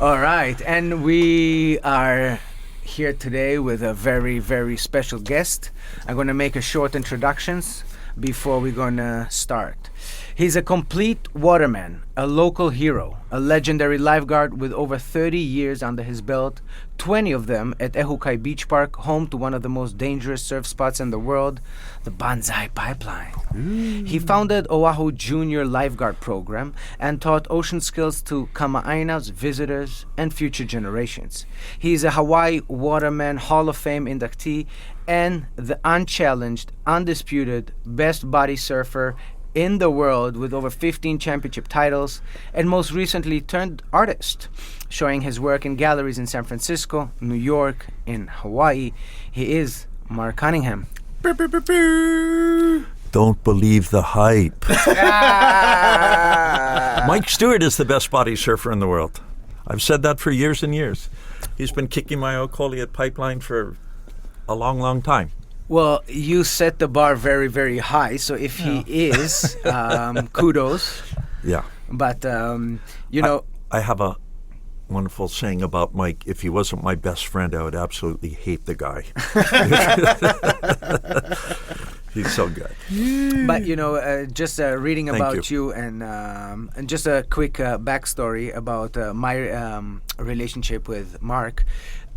All right, and we are here today with a very, very special guest. I'm going to make a short introductions before we're going to start. He's a complete waterman, a local hero, a legendary lifeguard with over 30 years under his belt, 20 of them at Ehukai Beach Park, home to one of the most dangerous surf spots in the world, the Banzai Pipeline. He founded Oahu Junior Lifeguard Program and taught ocean skills to Kama'aina's visitors and future generations. He is a Hawaii Waterman Hall of Fame inductee and the unchallenged, undisputed best body surfer in the world with over 15 championship titles, and most recently turned artist, showing his work in galleries in San Francisco, New York, and Hawaii. He is Mark Cunningham. Don't believe the hype. Mike Stewart is the best body surfer in the world. I've said that for years and years. He's been kicking my Okoli at Pipeline for a long, long time. Well, you set the bar very, very high. So if he is, kudos. Yeah. But, you know... I have a wonderful saying about Mike. If he wasn't my best friend, I would absolutely hate the guy. He's so good. But, you know, just reading about you and just a quick backstory about my relationship with Mark.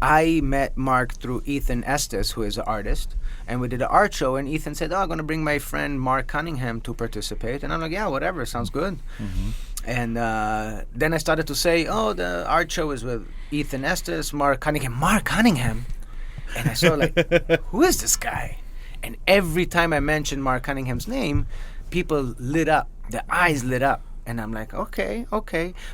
I met Mark through Ethan Estes, who is an artist, and we did an art show, and Ethan said, I'm going to bring my friend Mark Cunningham to participate. And I'm like, yeah, whatever, sounds good. Mm-hmm. And then I started to say, the art show is with Ethan Estes, Mark Cunningham. Mark Cunningham? And I saw, like, who is this guy? And every time I mentioned Mark Cunningham's name, people lit up. Their eyes lit up. And I'm like, okay.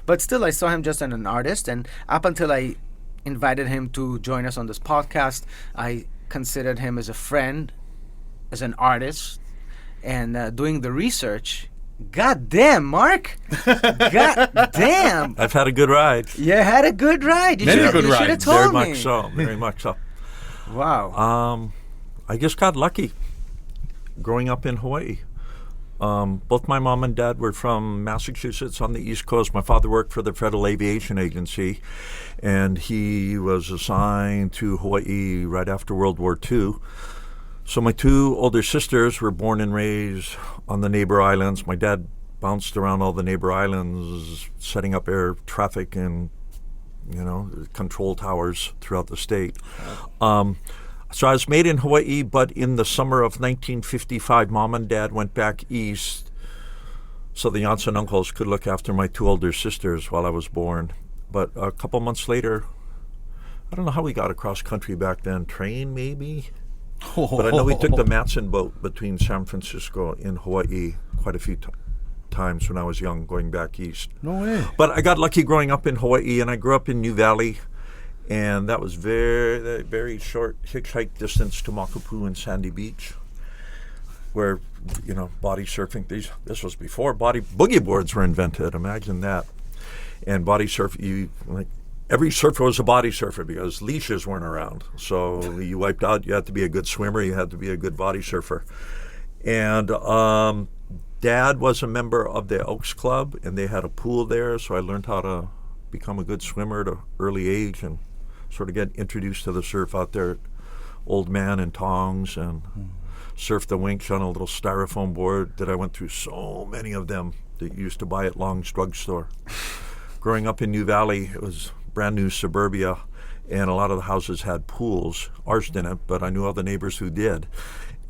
But still, I saw him just as an artist. And up until I invited him to join us on this podcast, I considered him as a friend, as an artist, and doing the research. God damn, Mark! God damn! I've had a good ride. You had a good ride. You should have told me. Very much so. Wow. I just got lucky growing up in Hawaii. Both my mom and dad were from Massachusetts on the East Coast. My father worked for the Federal Aviation Agency, and he was assigned to Hawaii right after World War II. So my two older sisters were born and raised on the neighbor islands. My dad bounced around all the neighbor islands, setting up air traffic and, control towers throughout the state. So I was made in Hawaii, but in the summer of 1955, Mom and Dad went back east so the aunts and uncles could look after my two older sisters while I was born. But a couple months later, I don't know how we got across country back then. Train, maybe? But I know we took the Matson boat between San Francisco and Hawaii quite a few times when I was young, going back east. No way. But I got lucky growing up in Hawaii, and I grew up in New Valley. And that was very, very short hitchhike distance to Makapu and Sandy Beach, where, body surfing, this was before boogie boards were invented. Imagine that. And body surf, every surfer was a body surfer because leashes weren't around. So you wiped out, you had to be a good swimmer, you had to be a good body surfer. And Dad was a member of the Elks Club, and they had a pool there, so I learned how to become a good swimmer at an early age and sort of get introduced to the surf out there at Old Man and Tongs and surf the winch on a little styrofoam board that I went through so many of them that you used to buy at Long's drugstore. Growing up in New Valley, it was brand new suburbia, and a lot of the houses had pools. Ours didn't, but I knew all the neighbors who did.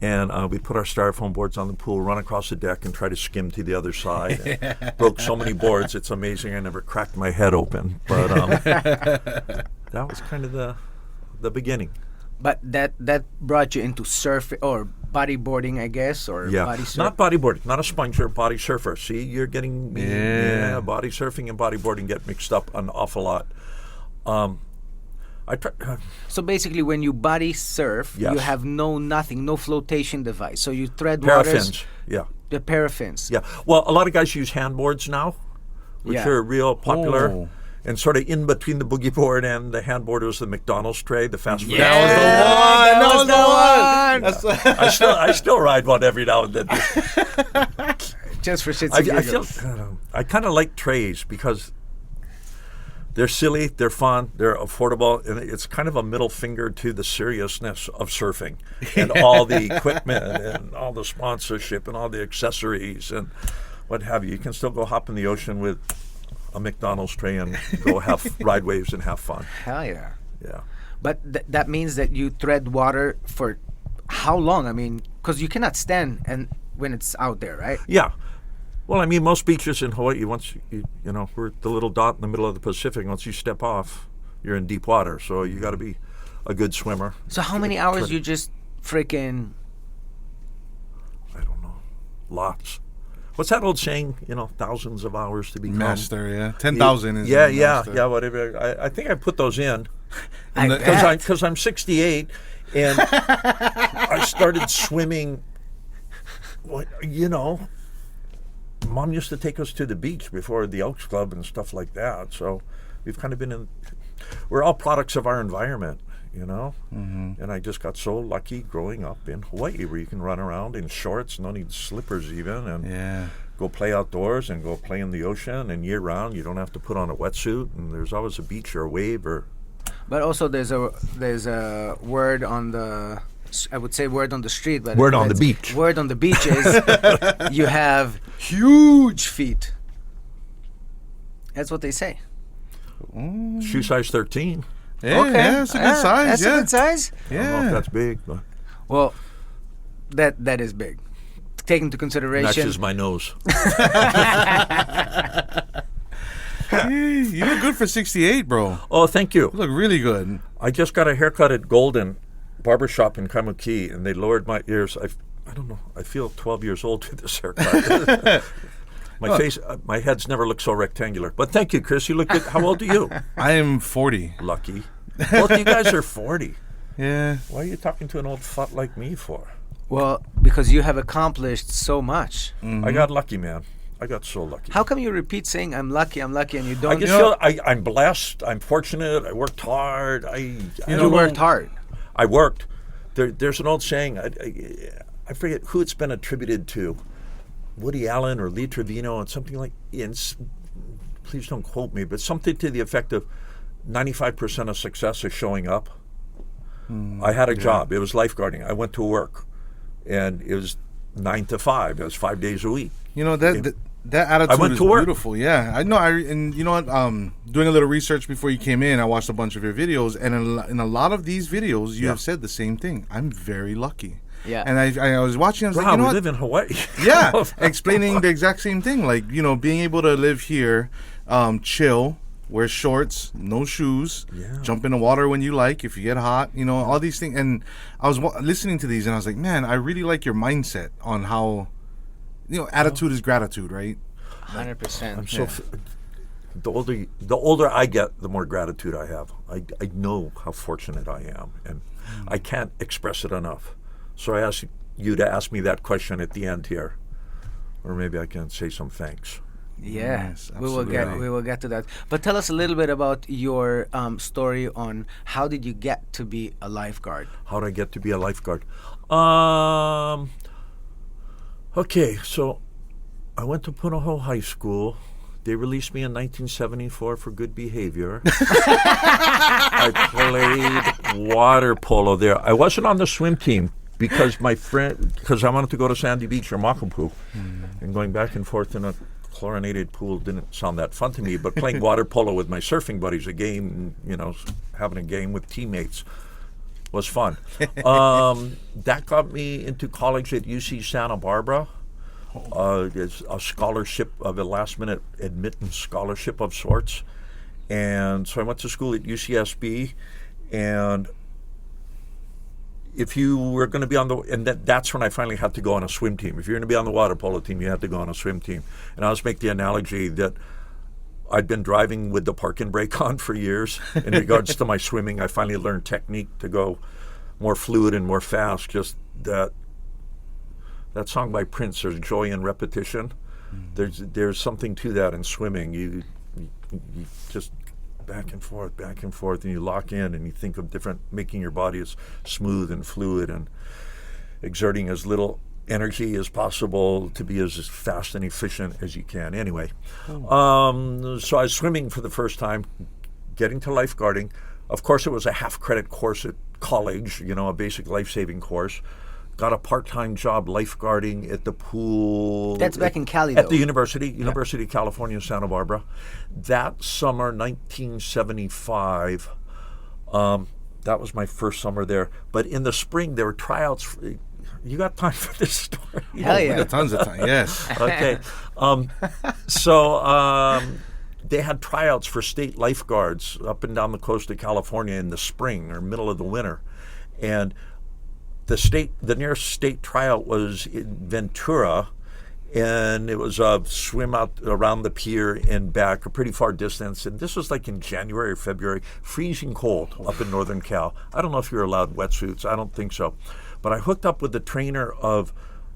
And we'd put our styrofoam boards on the pool, run across the deck, and try to skim to the other side. And broke so many boards, it's amazing I never cracked my head open. But that was kind of the beginning. But that brought you into surfing or bodyboarding, I guess, or body surfing? Not bodyboarding, not a sponge surfer, body surfer. See, you're getting body surfing and bodyboarding get mixed up an awful lot. So basically, when you body surf, yes. You have no flotation device. So you thread paraffins, waters. The paraffins. Yeah. Well, a lot of guys use handboards now, which are real popular. Oh. And sort of in between the boogie board and the handboard was the McDonald's tray, the fast food. That was the one. I still ride one every now and then. Just for shits and giggles. I kind of like trays because They're silly, they're fun, they're affordable, and it's kind of a middle finger to the seriousness of surfing and all the equipment and all the sponsorship and all the accessories and what have you. You can still go hop in the ocean with a McDonald's tray and go ride waves and have fun. Hell yeah. Yeah. But that means that you tread water for how long? I mean, because you cannot stand and when it's out there, right? Yeah. Well, I mean, most beaches in Hawaii, once you know, we're the little dot in the middle of the Pacific. Once you step off, you're in deep water. So you got to be a good swimmer. So how many hours you just freaking? I don't know. Lots. What's that old saying? You know, thousands of hours to become Master, yeah. 10,000 is Yeah, master. whatever. I think I put those in I bet. because I'm 68 and I started swimming. You know, Mom used to take us to the beach before the Elks Club and stuff like that. So we've kind of been in. We're all products of our environment, you know. Mm-hmm. And I just got so lucky growing up in Hawaii, where you can run around in shorts, no need slippers even, and go play outdoors and go play in the ocean. And year round, you don't have to put on a wetsuit, and there's always a beach or a wave or. But also, there's a word on the. I would say word on the street, but Word on the beach. Word on the beach is you have huge feet. That's what they say. Shoe size 13. Yeah, Okay. that's a good size. That's yeah. a good size. I don't know if that's big, but Well, that is big. Take into consideration. matches my nose. You look good for 68, bro. Oh, thank you. You look really good. I just got a haircut at Golden Barbershop in Kaimuki, and they lowered my ears. I don't know. I feel 12 years old with this haircut. My face, my head's never looked so rectangular. But thank you, Chris. You look good. How old are you? I am 40. Lucky. Both you guys are 40. Yeah. Why are you talking to an old futt like me for? Well, because you have accomplished so much. Mm-hmm. I got lucky, man. I got so lucky. How come you repeat saying "I'm lucky, and you don't? I just feel I'm blessed. I'm fortunate. I worked hard. You worked hard. I worked. There's an old saying. I forget who it's been attributed to. Woody Allen or Lee Trevino, and something like. Please don't quote me, but something to the effect of 95% of success is showing up. I had a job. It was lifeguarding. I went to work, and it was 9 to 5. It was 5 days a week. You know, that attitude went is to work. beautiful. Yeah, I know. And you know what? Doing a little research before you came in, I watched a bunch of your videos, and in a lot of these videos, you have said the same thing. I'm very lucky. Yeah. And I was watching. I was Wow, like, you know we what? live in Hawaii. Yeah, explaining the exact same thing. Like, you know, being able to live here, chill, wear shorts, no shoes, jump in the water when you like, if you get hot, you know, all these things. And I was listening to these, and I was like, man, I really like your mindset on how, you know, attitude is gratitude, right? 100%. I'm so. The older I get, the more gratitude I have. I know how fortunate I am, and I can't express it enough. So I ask you to ask me that question at the end here, or maybe I can say some thanks. Yeah, Yes, we will get to that. But tell us a little bit about your story on how did you get to be a lifeguard? How did I get to be a lifeguard? Okay, so I went to Punahou High School. They released me in 1974 for good behavior. I played water polo there. I wasn't on the swim team because I wanted to go to Sandy Beach or Makapu. And going back and forth in a chlorinated pool didn't sound that fun to me, but playing water polo with my surfing buddies, a game, you know, having a game with teammates was fun. That got me into college at UC Santa Barbara. It's a scholarship of a last-minute admittance scholarship of sorts. And so I went to school at UCSB, and if you were going to be on that's when I finally had to go on a swim team. If you're going to be on the water polo team, you had to go on a swim team. And I always make the analogy that I'd been driving with the park and brake on for years. In regards to my swimming, I finally learned technique to go more fluid and more fast. Just that song by Prince, there's joy in repetition. There's something to that in swimming. You just back and forth, and you lock in and you think of making your body as smooth and fluid and exerting as little energy as possible to be as fast and efficient as you can. Anyway, so I was swimming for the first time, getting to lifeguarding. Of course, it was a half-credit course at college, a basic life-saving course. Got a part-time job lifeguarding at the pool. That's back in Cali, At though. the University of California, Santa Barbara. That summer, 1975, that was my first summer there. But in the spring, there were tryouts. You got time for this story? Hell We yeah. got tons of time. Yes. Okay. So they had tryouts for state lifeguards up and down the coast of California in the spring or middle of the winter. And the nearest state tryout was in Ventura, and it was a swim out around the pier and back, a pretty far distance. And this was like in January or February, freezing cold up in Northern Cal. I don't know if you're allowed wetsuits. I don't think so. But I hooked up with the trainer of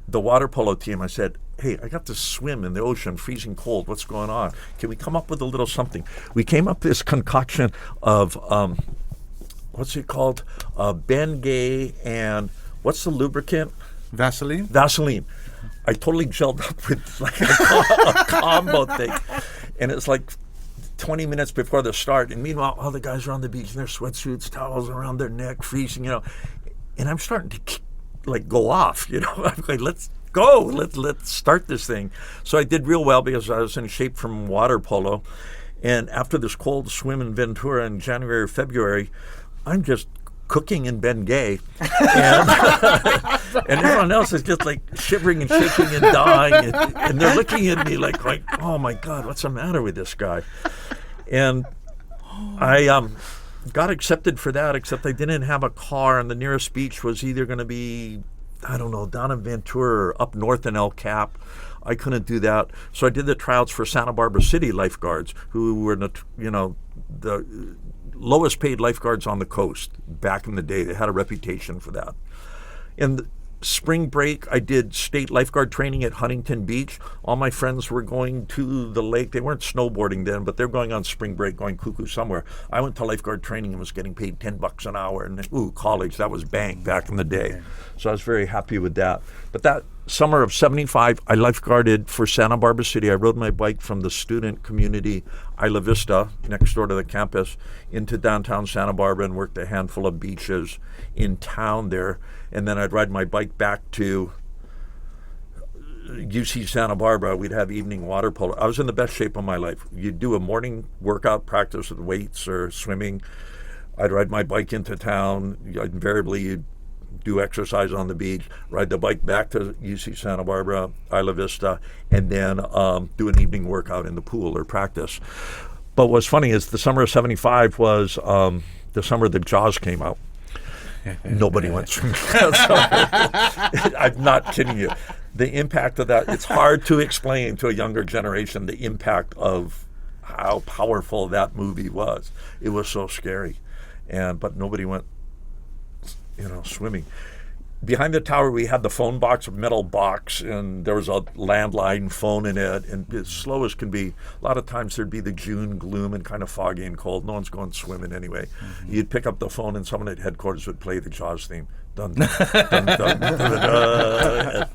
the water polo team. I said, hey, I got to swim in the ocean, freezing cold. What's going on? Can we come up with a little something? We came up with this concoction of, what's it called? Bengay and what's the lubricant? Vaseline? Vaseline. I totally gelled up with like a combo thing. And it's like 20 minutes before the start. And meanwhile, all the guys are on the beach in their sweatsuits, towels around their neck, freezing, And I'm starting to go off, I'm like, let's go. Let's start this thing. So I did real well because I was in shape from water polo. And after this cold swim in Ventura in January or February, I'm just cooking in Bengay, and everyone else is just like shivering and shaking and dying, and they're looking at me like, oh my God, what's the matter with this guy? And I got accepted for that, except I didn't have a car, and the nearest beach was either going to be, I don't know, down in Ventura or up north in El Cap. I couldn't do that, so I did the tryouts for Santa Barbara City lifeguards, who were the lowest paid lifeguards on the coast back in the day. They had a reputation for that. In the spring break, I did state lifeguard training at Huntington Beach. All my friends were going to the lake. They weren't snowboarding then, but they're going on spring break, going cuckoo somewhere. I went to lifeguard training and was getting paid $10 an hour. And college, that was bank back in the day. So I was very happy with that. But that summer of 75, I lifeguarded for Santa Barbara City. I rode my bike from the student community, Isla Vista, next door to the campus, into downtown Santa Barbara and worked a handful of beaches in town there. And then I'd ride my bike back to UC Santa Barbara. We'd have evening water polo. I was in the best shape of my life. You'd do a morning workout practice with weights or swimming. I'd ride my bike into town. Invariably, you'd do exercise on the beach, ride the bike back to UC Santa Barbara, Isla Vista, and then do an evening workout in the pool or practice. But what's funny is the summer of 75 was the summer that Jaws came out. Nobody went swimming. I'm not kidding you. The impact of that, it's hard to explain to a younger generation the impact of how powerful that movie was. It was so scary. But nobody went swimming. Behind the tower, we had the phone box, a metal box, and there was a landline phone in it, and as slow as can be. A lot of times there'd be the June gloom and kind of foggy and cold. No one's going swimming anyway. Mm-hmm. You'd pick up the phone, and someone at headquarters would play the Jaws theme. Dun, dun, dun, dun, dun,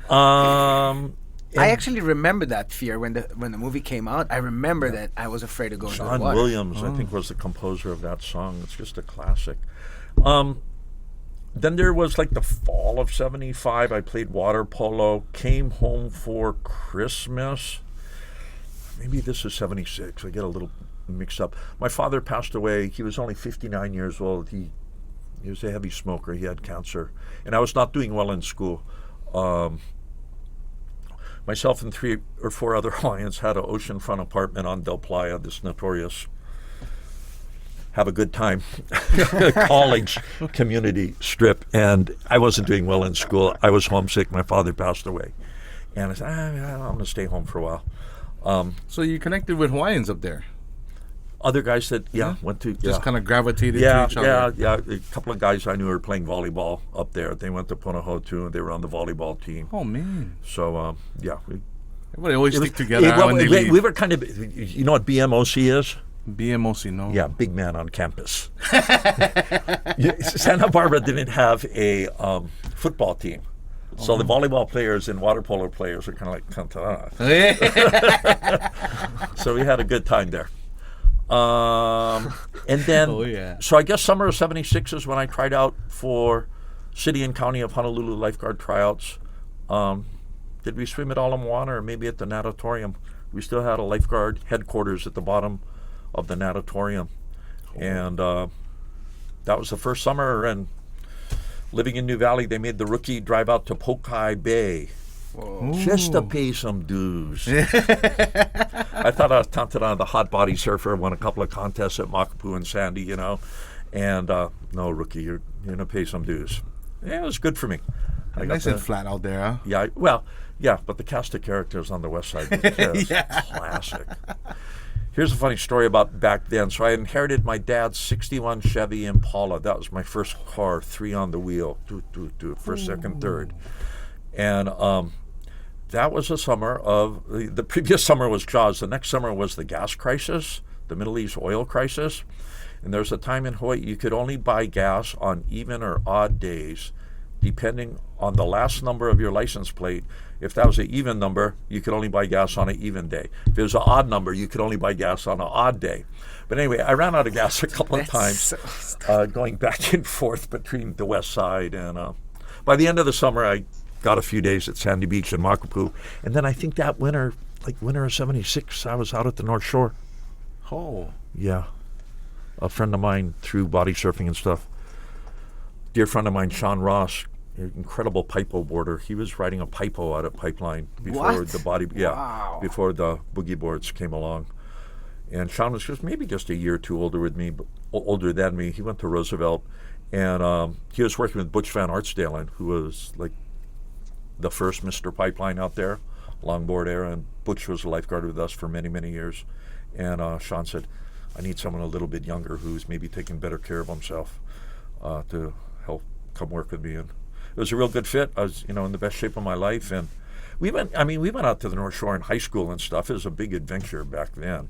dun. I actually remember that fear when the movie came out. I remember that I was afraid to go into the John water. Williams, I think, was the composer of that song. It's just a classic. Then there was like the fall of 75. I played water polo, came home for Christmas. Maybe this is 76. I get a little mixed up. My father passed away. He was only 59 years old. He was a heavy smoker. He had cancer. And I was not doing well in school. Myself and 3 or 4 other Hawaiians had an oceanfront apartment on Del Playa, this notorious have a good time college community strip, and I wasn't doing well in school. I was homesick. My father passed away, and I said, I'm going to stay home for a while. So you connected with Hawaiians up there? Other guys that went to just kind of gravitated to each other. Yeah. A couple of guys I knew were playing volleyball up there. They went to Punahou too, and they were on the volleyball team. Oh man! So everybody always stick together when they leave. We were kind of, you know what BMOC is? BMOC, no. Yeah, big man on campus. Santa Barbara didn't have a football team. So the volleyball players and water polo players are kind of like, so we had a good time there. And then, Oh, yeah. so I guess summer of '76 is when I tried out for City and County of Honolulu lifeguard tryouts. Did we swim at Ala Moana or maybe at the natatorium? We still had a lifeguard headquarters at the bottom of the natatorium. And that was the first summer. And living in New Valley, they made the rookie drive out to Pokai Bay. Whoa. Just to pay some dues. I thought I was talented on the hot body surfer, won a couple of contests at Makapu and Sandy, you know. And no, rookie, you're going to pay some dues. Yeah, it was good for me. Nice and flat out there, huh? Yeah, but the cast of characters on the west side was just classic. Here's a funny story about back then. So I inherited my dad's 61 Chevy Impala. That was my first car, 3 on the wheel, first, second, third. And that was the summer of, the previous summer was Jaws. The next summer was the gas crisis, the Middle East oil crisis. And there was a time in Hawaii you could only buy gas on even or odd days, depending on the last number of your license plate. If that was an even number, you could only buy gas on an even day. If it was an odd number, you could only buy gas on an odd day. But anyway, I ran out of gas a couple of times, going back and forth between the west side. And by the end of the summer, I got a few days at Sandy Beach and Makapu. And then I think that winter, like winter of '76, I was out at the North Shore. Oh. Yeah. A friend of mine through body surfing and stuff, dear friend of mine, Sean Ross, incredible pipo boarder. He was riding a pipo out at Pipeline before before the boogie boards came along. And Sean was just a year or two older than me. He went to Roosevelt, and he was working with Butch Van Artsdalen, who was like the first Mr. Pipeline out there, longboard era, and Butch was a lifeguard with us for many, many years. And Sean said, I need someone a little bit younger who's maybe taking better care of himself to help come work with me. And it was a real good fit. I was, in the best shape of my life. And we went out to the North Shore in high school and stuff. It was a big adventure back then.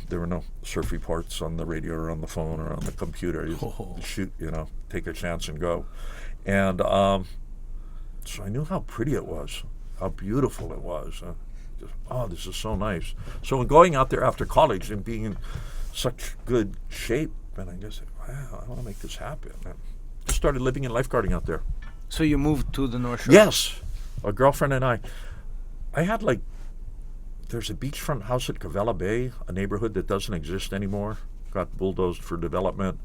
There were no surf reports on the radio or on the phone or on the computer. You shoot, take a chance and go. And so I knew how pretty it was, how beautiful it was. This is so nice. So when going out there after college and being in such good shape, and I just said, wow, I want to make this happen. And just started living and lifeguarding out there. So you moved to the North Shore? Yes. A girlfriend and I had there's a beachfront house at Cavella Bay, a neighborhood that doesn't exist anymore, got bulldozed for development.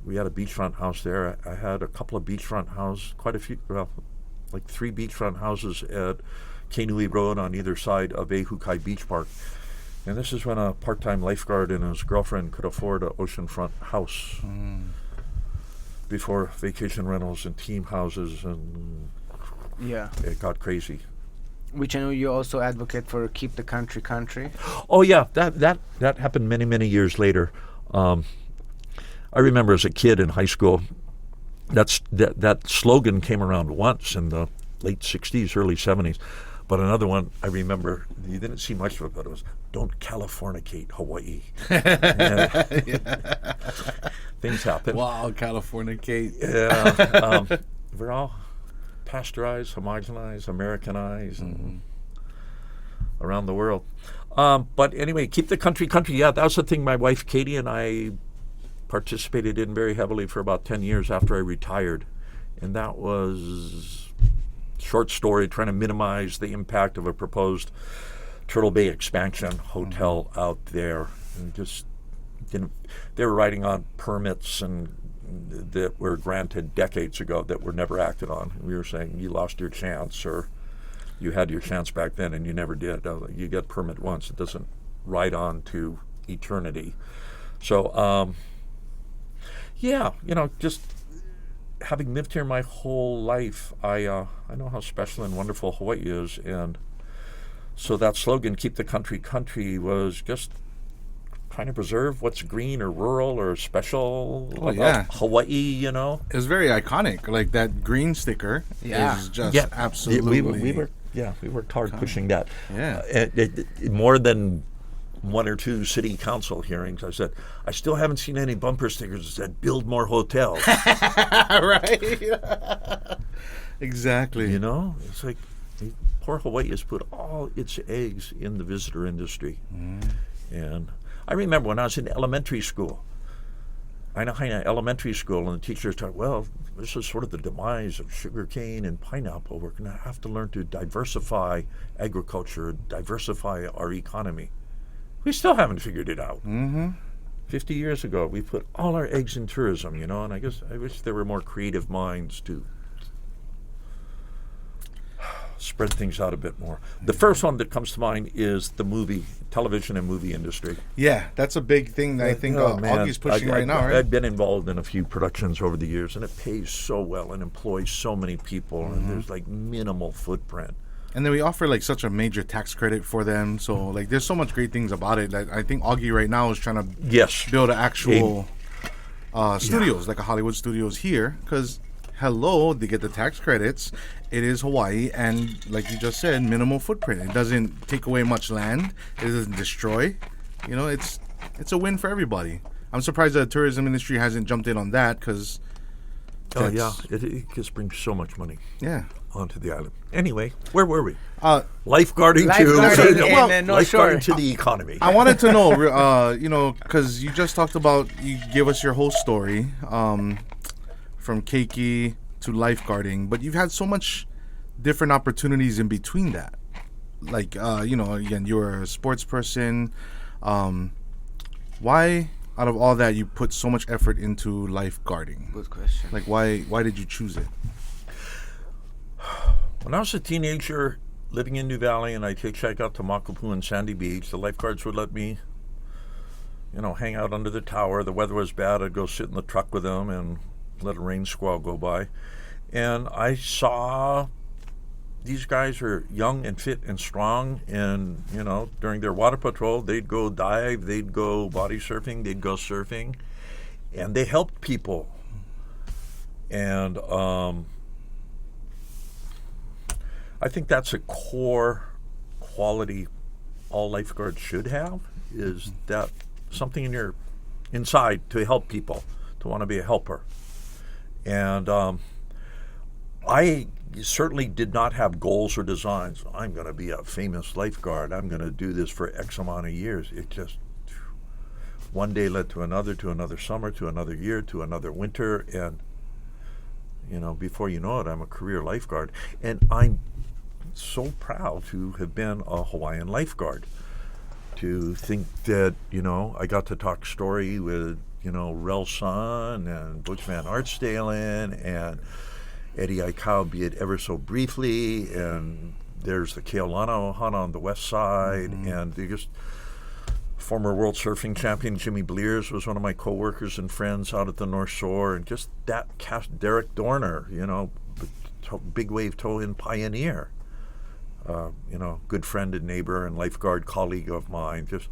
We had a beachfront house there. I had a couple of beachfront houses, quite a few, 3 beachfront houses at Kainui Road on either side of Ehukai Beach Park. And this is when a part-time lifeguard and his girlfriend could afford an oceanfront house before vacation rentals and team houses, and it got crazy. Which I know you also advocate for keep the country. Oh yeah, that happened many, many years later. I remember as a kid in high school, that slogan came around once in the late 60s, early 70s. But another one I remember, you didn't see much of it, but it was, don't Californicate Hawaii. Things happen. Wow, Californicate. Yeah. We're all pasteurized, homogenized, Americanized around the world. But anyway, keep the country. Yeah, that was the thing my wife Katie and I participated in very heavily for about 10 years after I retired. And that was short story, trying to minimize the impact of a proposed Turtle Bay expansion hotel out there. And just they were writing on permits and that were granted decades ago that were never acted on. We were saying, you lost your chance, or you had your chance back then and you never did. You get permit once, it doesn't write on to eternity. So, just having lived here my whole life, I know how special and wonderful Hawaii is, and so that slogan, keep the country, was just trying to preserve what's green or rural or special about Hawaii, It was very iconic. Like that green sticker is just absolutely... We worked hard pushing that. Yeah. More than 1 or 2 city council hearings, I said, I still haven't seen any bumper stickers that said, build more hotels. Right. Exactly. It's like, poor Hawaii has put all its eggs in the visitor industry. And I remember when I was in elementary school, Ainahaina Elementary School, and the teachers talked, well, this is sort of the demise of sugarcane and pineapple. We're going to have to learn to diversify agriculture, diversify our economy. We still haven't figured it out. 50 years ago, we put all our eggs in tourism, and I wish there were more creative minds to spread things out a bit more. The first one that comes to mind is the television and movie industry. Yeah, that's a big thing that I think Augie's pushing right now, right? I've been involved in a few productions over the years, and it pays so well and employs so many people, and there's like minimal footprint. And then we offer like such a major tax credit for them. So like there's so much great things about it. Like, I think Augie right now is trying to build an actual studios, like a Hollywood studios here, because they get the tax credits. It is Hawaii, and like you just said, minimal footprint. It doesn't take away much land. It doesn't destroy. It's a win for everybody. I'm surprised the tourism industry hasn't jumped in on that, because it just brings so much money onto the island. Anyway, where were we? Lifeguarding to the economy. I wanted to know, because you just talked about, you gave us your whole story, from keiki to lifeguarding, but you've had so much different opportunities in between that. Like, again, you're a sports person. Why, out of all that, you put so much effort into lifeguarding? Good question. Like, why did you choose it? When I was a teenager living in New Valley and I'd hitchhike out to Makapu and Sandy Beach, the lifeguards would let me, hang out under the tower. The weather was bad. I'd go sit in the truck with them and let a rain squall go by. And I saw these guys are young and fit and strong, and, during their water patrol, they'd go dive, they'd go body surfing, they'd go surfing, and they helped people. And I think that's a core quality all lifeguards should have, is that something in your inside to help people, to want to be a helper. And I certainly did not have goals or designs. I'm going to be a famous lifeguard. I'm going to do this for X amount of years. It just one day led to another summer, to another year, to another winter. And, before you know it, I'm a career lifeguard. And I'm so proud to have been a Hawaiian lifeguard. To think that, I got to talk story with Rel Sun and Butch Van Artstalen and Eddie Aikau, be it ever so briefly, and there's the Keaulana Ohana on the west side, and they just former world surfing champion Jimmy Blears was one of my co-workers and friends out at the North Shore, and just that cast, Derek Dorner, big wave tow-in pioneer, good friend and neighbor and lifeguard colleague of mine, just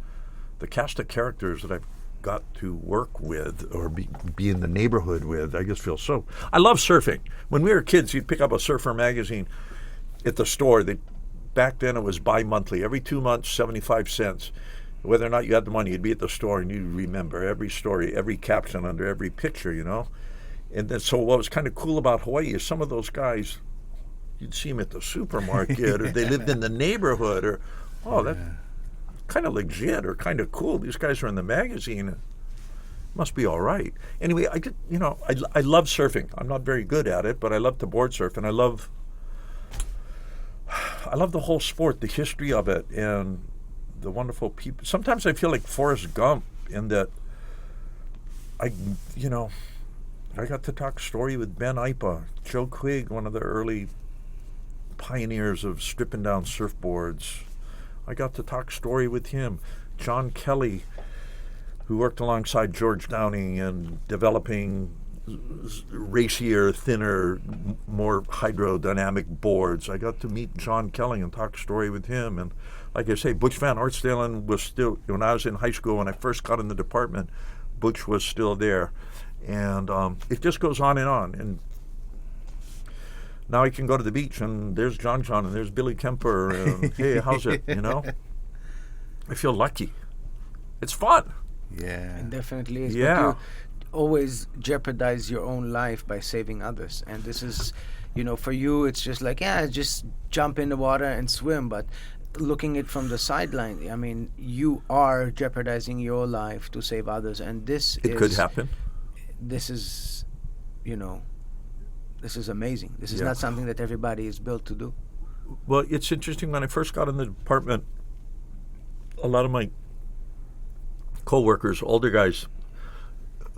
the cast of characters that I've got to work with or be in the neighborhood with. I just feel so. I love surfing. When we were kids, you'd pick up a surfer magazine at the store. Back then it was bi-monthly. Every 2 months, 75 cents. Whether or not you had the money, you'd be at the store and you'd remember every story, every caption under every picture, And then, so what was kind of cool about Hawaii is some of those guys, you'd see them at the supermarket or they lived in the neighborhood, or, that's kind of legit or kind of cool. These guys are in the magazine. It must be all right. Anyway, I love surfing. I'm not very good at it, but I love to board surf, and I love the whole sport, the history of it, and the wonderful people. Sometimes I feel like Forrest Gump in that I got to talk story with Ben Ipa, Joe Quigg, one of the early pioneers of stripping down surfboards. I got to talk story with him. John Kelly, who worked alongside George Downey in developing racier, thinner, more hydrodynamic boards. I got to meet John Kelly and talk story with him. And like I say, Butch Van Artstalen was still, when I was in high school, when I first got in the department, Butch was still there. And it just goes on. And now I can go to the beach and there's John and there's Billy Kemper. And, hey, how's it? I feel lucky. It's fun. Yeah. It definitely is. Yeah. But you always jeopardize your own life by saving others. And this is, for you, it's just like, just jump in the water and swim. But looking it from the sideline, I mean, you are jeopardizing your life to save others, and It could happen. This is, this is amazing. This is Yeah. not something that everybody is built to do. Well, it's interesting. When I first got in the department, a lot of my co-workers, older guys,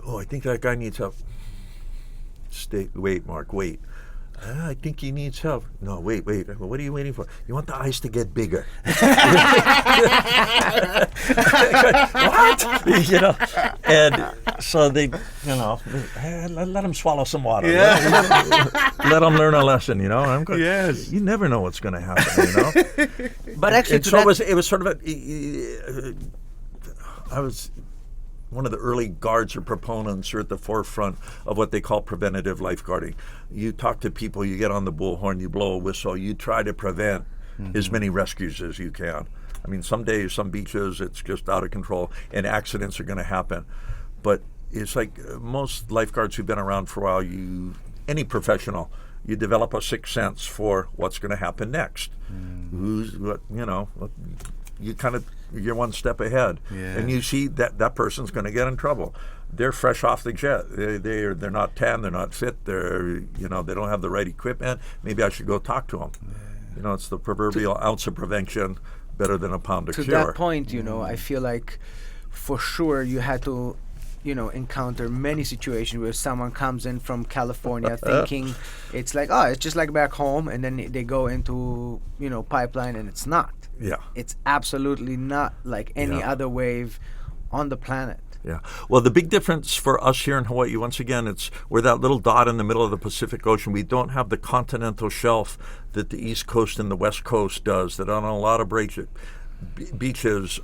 I think that guy needs help. Wait, Mark, wait. I think he needs help. No, wait. What are you waiting for? You want the eyes to get bigger. What? And so they, let him swallow some water. Yeah. Let him learn a lesson, I'm good. Yes. You never know what's going to happen, But actually, And so it was sort of I was one of the early guards or proponents or at the forefront of what they call preventative lifeguarding. You talk to people, you get on the bullhorn, you blow a whistle, you try to prevent as many rescues as you can. I mean, some days, some beaches, it's just out of control and accidents are going to happen. But it's like most lifeguards who've been around for a while, any professional, you develop a sixth sense for what's going to happen next. You're one step ahead, and you see that person's going to get in trouble. They're fresh off the jet. They're not tan. They're not fit. They don't have the right equipment. Maybe I should go talk to them. It's the proverbial ounce of prevention better than a pound of cure. To that point, I feel like for sure you had to, encounter many situations where someone comes in from California thinking it's like, it's just like back home, and then they go into, pipeline, and it's not. Yeah. It's absolutely not like any other wave on the planet. Yeah. Well, the big difference for us here in Hawaii, once again, we're that little dot in the middle of the Pacific Ocean. We don't have the continental shelf that the East Coast and the West Coast does, that on a lot of beaches,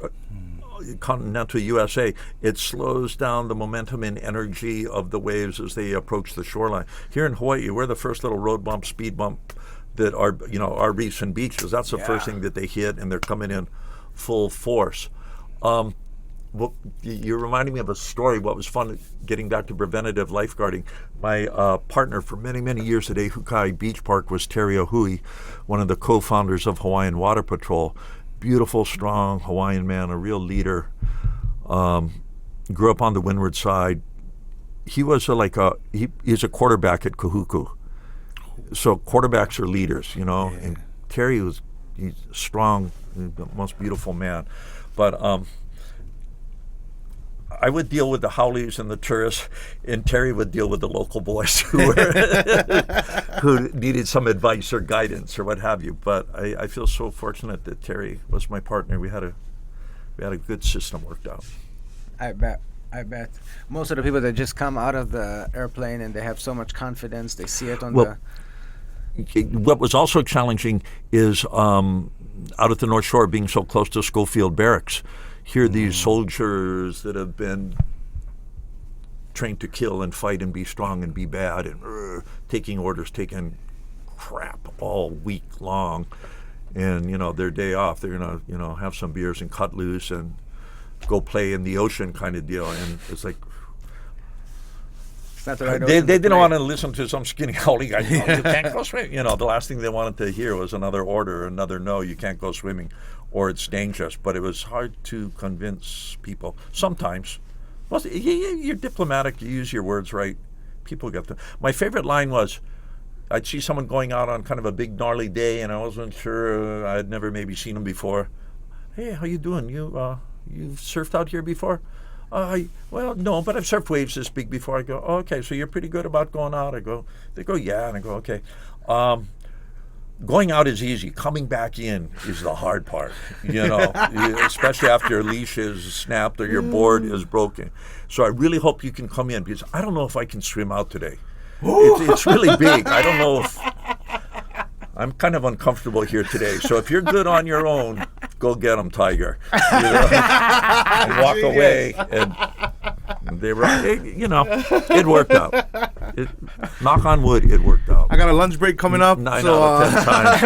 continental USA, it slows down the momentum and energy of the waves as they approach the shoreline. Here in Hawaii, we're the first little road bump, speed bump that are, our reefs and beaches. That's the first thing that they hit, and they're coming in full force. You're reminding me of a story. What was fun, getting back to preventative lifeguarding, my partner for many, many years at Ehukai Beach Park was Terry Ohui, one of the co-founders of Hawaiian Water Patrol. Beautiful, strong Hawaiian man, a real leader. Grew up on the windward side. He was he's a quarterback at Kahuku. So quarterbacks are leaders, and Terry he's strong, the most beautiful man. But I would deal with the haoles and the tourists, and Terry would deal with the local boys who needed some advice or guidance or what have you. But I feel so fortunate that Terry was my partner. We had a good system worked out. I bet. Most of the people that just come out of the airplane and they have so much confidence, they see it on What was also challenging is out at the North Shore, being so close to Schofield Barracks. Here, these soldiers that have been trained to kill and fight and be strong and be bad, and taking orders, taking crap all week long, and their day off, they're gonna have some beers and cut loose and go play in the ocean kind of deal. And it's like, it's not the right they didn't want to listen to some skinny haole guy. You can't go swimming. The last thing they wanted to hear was another order, another no, you can't go swimming, or it's dangerous. But it was hard to convince people sometimes. Well, you're diplomatic, you use your words right. People get them. My favorite line was, I'd see someone going out on kind of a big gnarly day, and I wasn't sure, I'd never maybe seen them before. Hey, how you doing? You've surfed out here before? Well, no, but I've surfed waves this big before. I go, okay, so you're pretty good about going out? They go, yeah, and I go, okay. Going out is easy. Coming back in is the hard part, especially after your leash is snapped or your board is broken. So I really hope you can come in, because I don't know if I can swim out today. It's really big. I don't know if... I'm kind of uncomfortable here today. So if you're good on your own, go get them, Tiger. And walk away. And they were, it worked out. Knock on wood, it worked out. I got a lunch break coming up. 9 out of 10 times.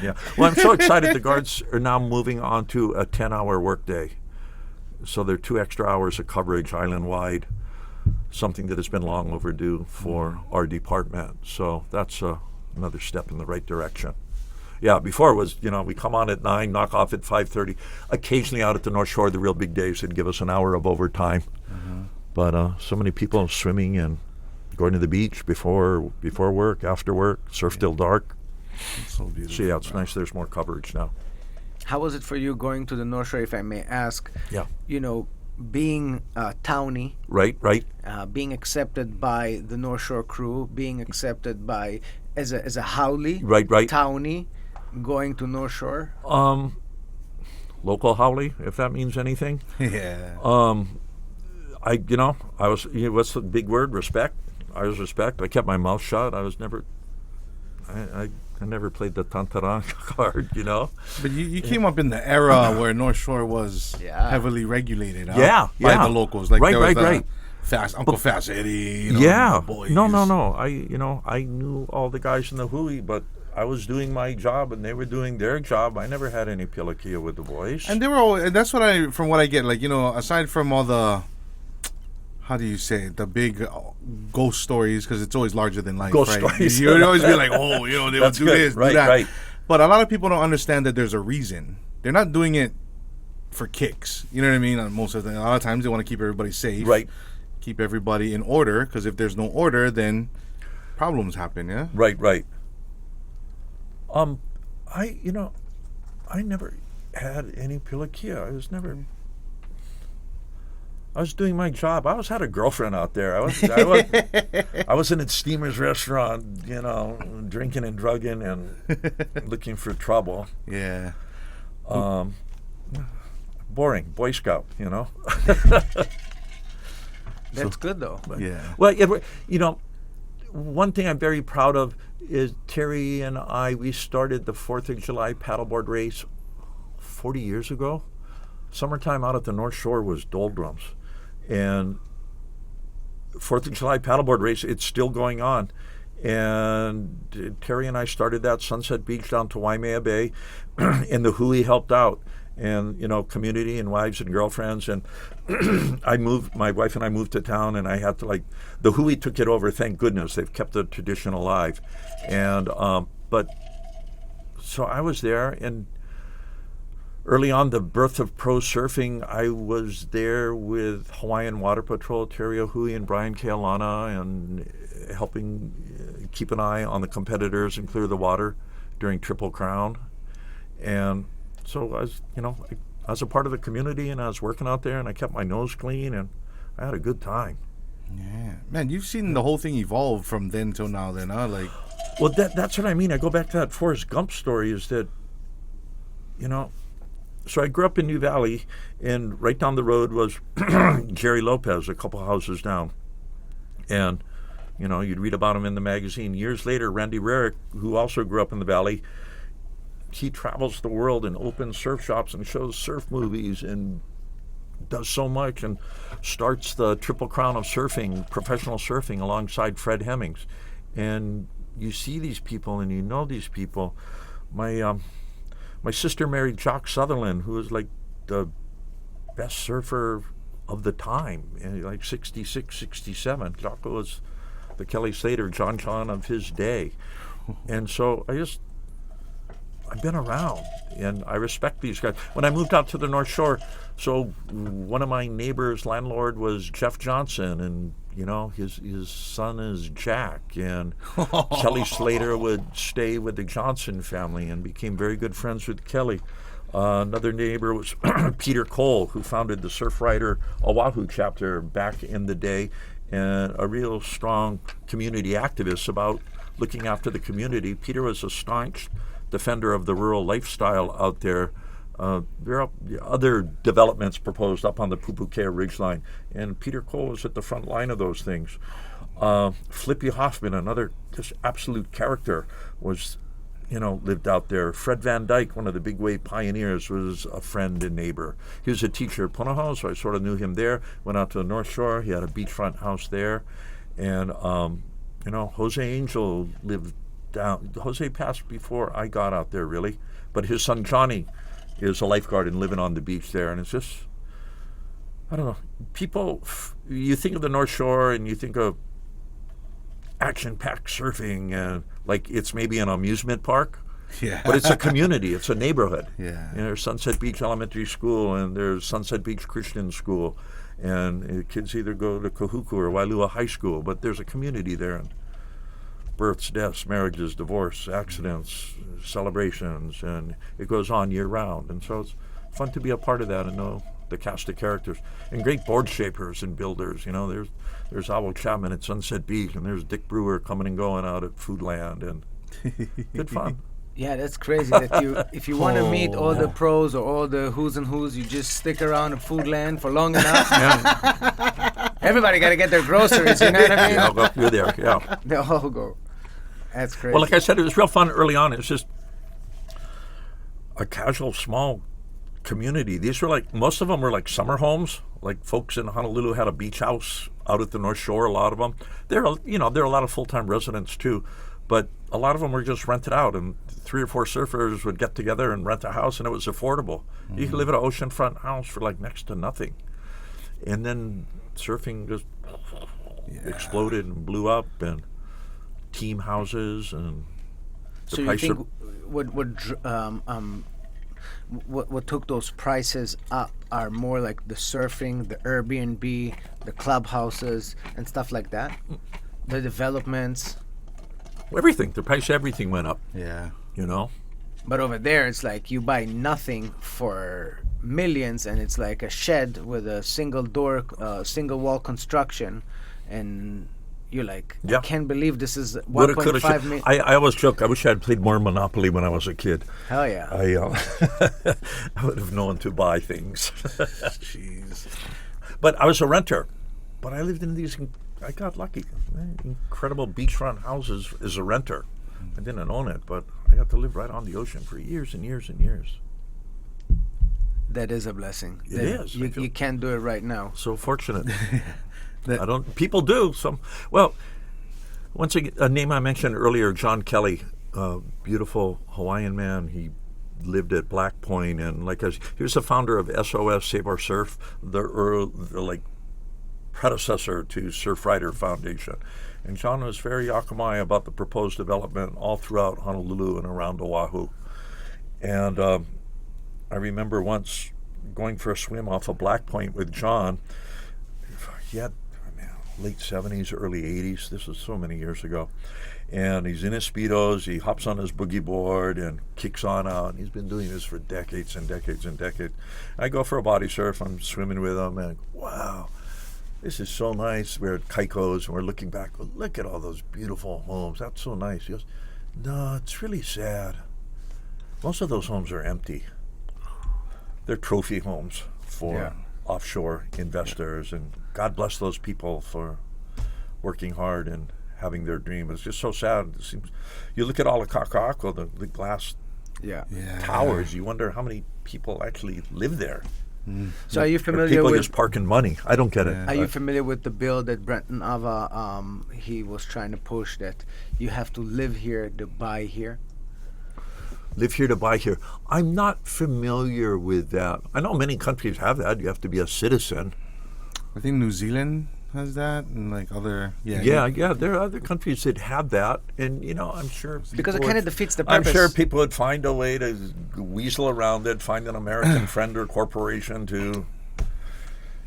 Yeah. Well, I'm so excited. The guards are now moving on to a 10-hour workday. So there are 2 extra hours of coverage island-wide, something that has been long overdue for our department. So that's another step in the right direction. Yeah, before it was, we come on at 9, knock off at 5:30. Occasionally out at the North Shore, the real big days, they'd give us an hour of overtime. But so many people swimming and going to the beach before work, after work, surf till dark. It's so beautiful. So yeah, it's nice there's more coverage now. How was it for you going to the North Shore, if I may ask? Yeah. Being townie, Right. being accepted by the North Shore crew, being accepted by as a haole, Right. townie, going to North Shore. Local haole, if that means anything. Yeah. I was, what's the big word? Respect. I was respect. I kept my mouth shut. I was never, I never played the tantarang card, But you came up in the era where North Shore was Yeah. heavily regulated. Yeah, by yeah. the locals. Like Right, there was right. Fast Uncle Fast Eddie. Yeah. the boys. No. I knew all the guys in the hui, but I was doing my job and they were doing their job. I never had any pilikia with the boys. And they were all. And that's from what I get. Like aside from all the. How do you say it? The big ghost stories, because it's always larger than life, Ghost right? stories. You would always be like, they will That's do good. this, Right, do that. right. But a lot of people don't understand that there's a reason. They're not doing it for kicks. You know what I mean? Most of the a lot of times they want to keep everybody safe, Right. Keep everybody in order, because if there's no order, then problems happen. Yeah. Right. I never had any pilikia. I was doing my job. I had a girlfriend out there. I wasn't at Steamer's restaurant, drinking and drugging and looking for trouble. Yeah. Boring, Boy Scout, That's good though. Yeah. Well, one thing I'm very proud of is Terry and we started the 4th of July paddleboard race 40 years ago. Summertime out at the North Shore was doldrums. And 4th of July paddleboard race, it's still going on. And Terry and I started that Sunset Beach down to Waimea Bay, and the hui helped out. And, community and wives and girlfriends. And my wife and I moved to town, and I had to, the hui took it over, thank goodness. They've kept the tradition alive. And, so I was there, and early on, the birth of pro surfing, I was there with Hawaiian Water Patrol, Terry O'Hui and Brian Kealana, and helping keep an eye on the competitors and clear the water during Triple Crown. And so I was a part of the community, and I was working out there, and I kept my nose clean, and I had a good time. Yeah. Man, you've seen the whole thing evolve from then till now, then, huh? Well, that's what I mean. I go back to that Forrest Gump story, is that, so I grew up in New Valley, and right down the road was Jerry Lopez, a couple houses down. And, you'd read about him in the magazine. Years later, Randy Rarick, who also grew up in the Valley, he travels the world and opens surf shops and shows surf movies and does so much, and starts the Triple Crown of surfing, professional surfing, alongside Fred Hemmings. And you see these people and you know these people. My sister married Jock Sutherland, who was like the best surfer of the time, like 66, 67. Jock was the Kelly Slater, John of his day. And so I've been around, and I respect these guys. When I moved out to the North Shore, so one of my neighbors' landlord was Jeff Johnson, and his son is Jack, and Kelly Slater would stay with the Johnson family and became very good friends with Kelly. Another neighbor was Peter Cole, who founded the Surf Rider Oahu chapter back in the day, and a real strong community activist about looking after the community. Peter was a staunch defender of the rural lifestyle out there. There are other developments proposed up on the Pupukea Ridgeline, and Peter Cole was at the front line of those things. Flippy Hoffman, another just absolute character, lived out there. Fred Van Dyke, one of the big wave pioneers, was a friend and neighbor. He was a teacher at Punahou, so I sort of knew him there. Went out to the North Shore. He had a beachfront house there. And, Jose Angel lived down. Jose passed before I got out there, really. But his son, Johny, is a lifeguard and living on the beach there. And it's just, I don't know. People, you think of the North Shore and you think of action-packed surfing, like it's maybe an amusement park. Yeah. But it's a community. It's a neighborhood. Yeah. You know, there's Sunset Beach Elementary School and there's Sunset Beach Christian School. And kids either go to Kahuku or Wailua High School. But there's a community there. And births, deaths, marriages, divorce, accidents, celebrations. And it goes on year round. And so it's fun to be a part of that and know the cast of characters. And great board shapers and builders. You know, there's Owl Chapman at Sunset Beach. And there's Dick Brewer coming and going out at Foodland. And good fun. Yeah, that's crazy. That if you want to meet all the pros or all the who's and who's, you just stick around at Foodland for long enough. Yeah. Everybody got to get their groceries. You know what I mean? Yeah, I'll go through there. Yeah. They all go. That's crazy. Well, like I said, it was real fun early on. It's just a casual, small community. These were most of them were like summer homes. Like folks in Honolulu had a beach house out at the North Shore. A lot of them. There are a lot of full-time residents too, but a lot of them were just rented out, and 3 or 4 surfers would get together and rent a house, and it was affordable. Mm-hmm. You could live in an oceanfront house for next to nothing, and then surfing just exploded and blew up, and team houses and. So you think what took those prices up are more like the surfing, the Airbnb, the clubhouses, and stuff like that? The developments? Everything. The price of everything went up. Yeah. You know? But over there, it's like you buy nothing for millions, and it's like a shed with a single door, single wall construction, and you're like, I can't believe this is 1.5 million. I always joke, I wish I had played more Monopoly when I was a kid. Hell yeah. I would have known to buy things. Jeez. But I was a renter. But I lived in these, I got lucky, incredible beachfront houses as a renter. I didn't own it, but I got to live right on the ocean for years and years and years. That is a blessing. It is. You can't do it right now. So fortunate. People do. Once again, a name I mentioned earlier, John Kelly, beautiful Hawaiian man. He lived at Black Point, and he was the founder of SOS Save Our Surf, the predecessor to Surfrider Foundation. And John was very akamai about the proposed development all throughout Honolulu and around Oahu. And I remember once going for a swim off of Black Point with John. He had late 70s, early 80s. This was so many years ago. And he's in his Speedos. He hops on his boogie board and kicks on out. And he's been doing this for decades and decades and decades. I go for a body surf. I'm swimming with him. And wow, this is so nice. We're at Kaiko's and we're looking back. Look at all those beautiful homes. That's so nice. He goes, no, it's really sad. Most of those homes are empty. They're trophy homes for offshore investors, and God bless those people for working hard and having their dream. It's just so sad. It seems, you look at all the kaka'ako, the glass towers, you wonder how many people actually live there. Mm. So are you familiar people with... just parking money. I don't get it. Are you familiar with the bill that Brenton Ava, he was trying to push, that you have to live here to buy here? Live here to buy here. I'm not familiar with that. I know many countries have that. You have to be a citizen. I think New Zealand has that, and other... Yeah, there are other countries that have that, and, I'm sure... Because it kind of defeats the purpose. I'm sure people would find a way to weasel around it, find an American friend or corporation to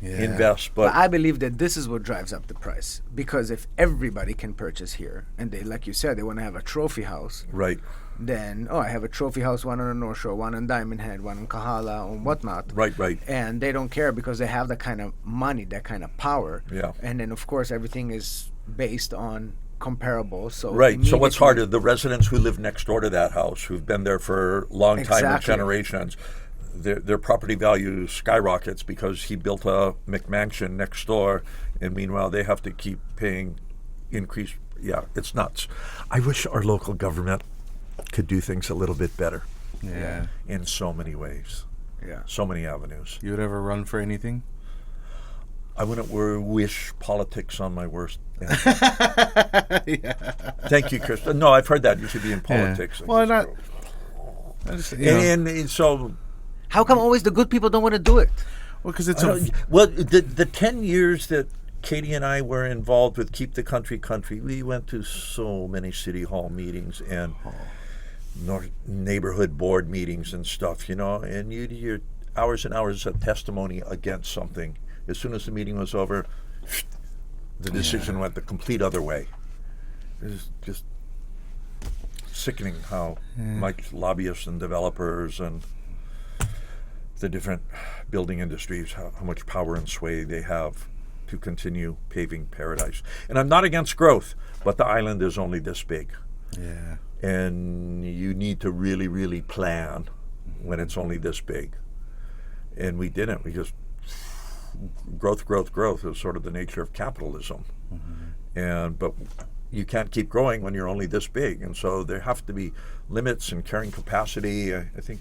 invest, but... I believe that this is what drives up the price, because if everybody can purchase here, and they, like you said, they want to have a trophy house... Right. Then, I have a trophy house, one on the North Shore, one on Diamond Head, one in Kahala, and whatnot. Right. And they don't care because they have that kind of money, that kind of power. Yeah. And then, of course, everything is based on comparables. So right. So what's harder? The residents who live next door to that house, who've been there for a long time, and generations, their property value skyrockets because he built a McMansion next door, and meanwhile they have to keep paying increased. Yeah, it's nuts. I wish our local government could do things a little bit better. Yeah. In so many ways. Yeah. So many avenues. You would ever run for anything? I wouldn't wish politics on my worst enemy. Thank you, Chris. No, I've heard that. You should be in politics. Yeah. Well, not... And so... How come always the good people don't want to do it? Well, because it's the 10 years that Katie and I were involved with Keep the Country Country, we went to so many city hall meetings, and neighborhood board meetings and stuff, and you'd hear hours and hours of testimony against something. As soon as the meeting was over, the decision went the complete other way. It was just sickening how much lobbyists and developers and the different building industries, how much power and sway they have to continue paving paradise. And I'm not against growth, but the island is only this big. Yeah. And you need to really, really plan when it's only this big. And we didn't. We just growth is sort of the nature of capitalism. But you can't keep growing when you're only this big. And so there have to be limits and carrying capacity. I think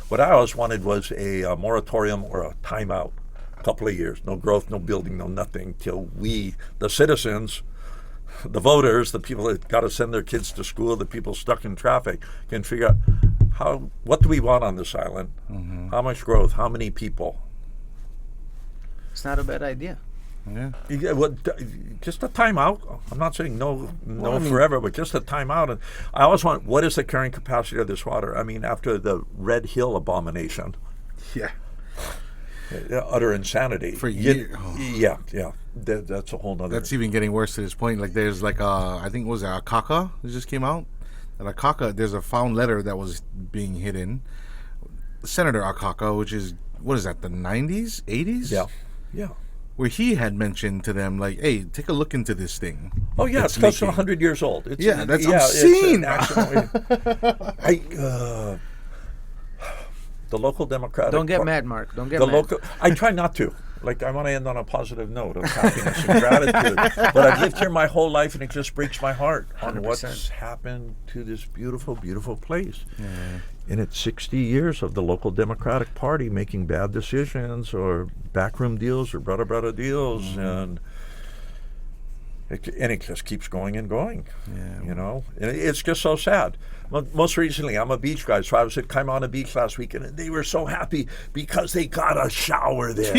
what I always wanted was a moratorium or a timeout, a couple of years. No growth, no building, no nothing, till we, the citizens, the voters, the people that got to send their kids to school, the people stuck in traffic, can figure out what do we want on this island? How much growth? How many people? It's not a bad idea. Yeah. Just a timeout. I'm not saying no forever, but just a timeout. And I always want, what is the carrying capacity of this water? I mean, after the Red Hill abomination. Yeah. Utter insanity. For years. Yeah. That's a whole nother. That's even getting worse to this point. Like there's like I think it was Akaka that just came out. And Akaka, there's a found letter that was being hidden. Senator Akaka, which is, what is that, the 90s, 80s? Yeah. Where he had mentioned to them, like, hey, take a look into this thing. Oh, yeah, it's close to 100 years old. That's obscene. The local Democratic... Don't get mad, Mark. Don't get mad. I try not to. Like, I want to end on a positive note of happiness and gratitude. But I've lived here my whole life, and it just breaks my heart on 100%. what's happened to this beautiful, beautiful place. Yeah. And it's 60 years of the local Democratic Party making bad decisions or backroom deals or brother deals, and it just keeps going and going. And it's just so sad. Most recently, I'm a beach guy, so I was at Kaimana Beach last weekend, and they were so happy because they got a shower there.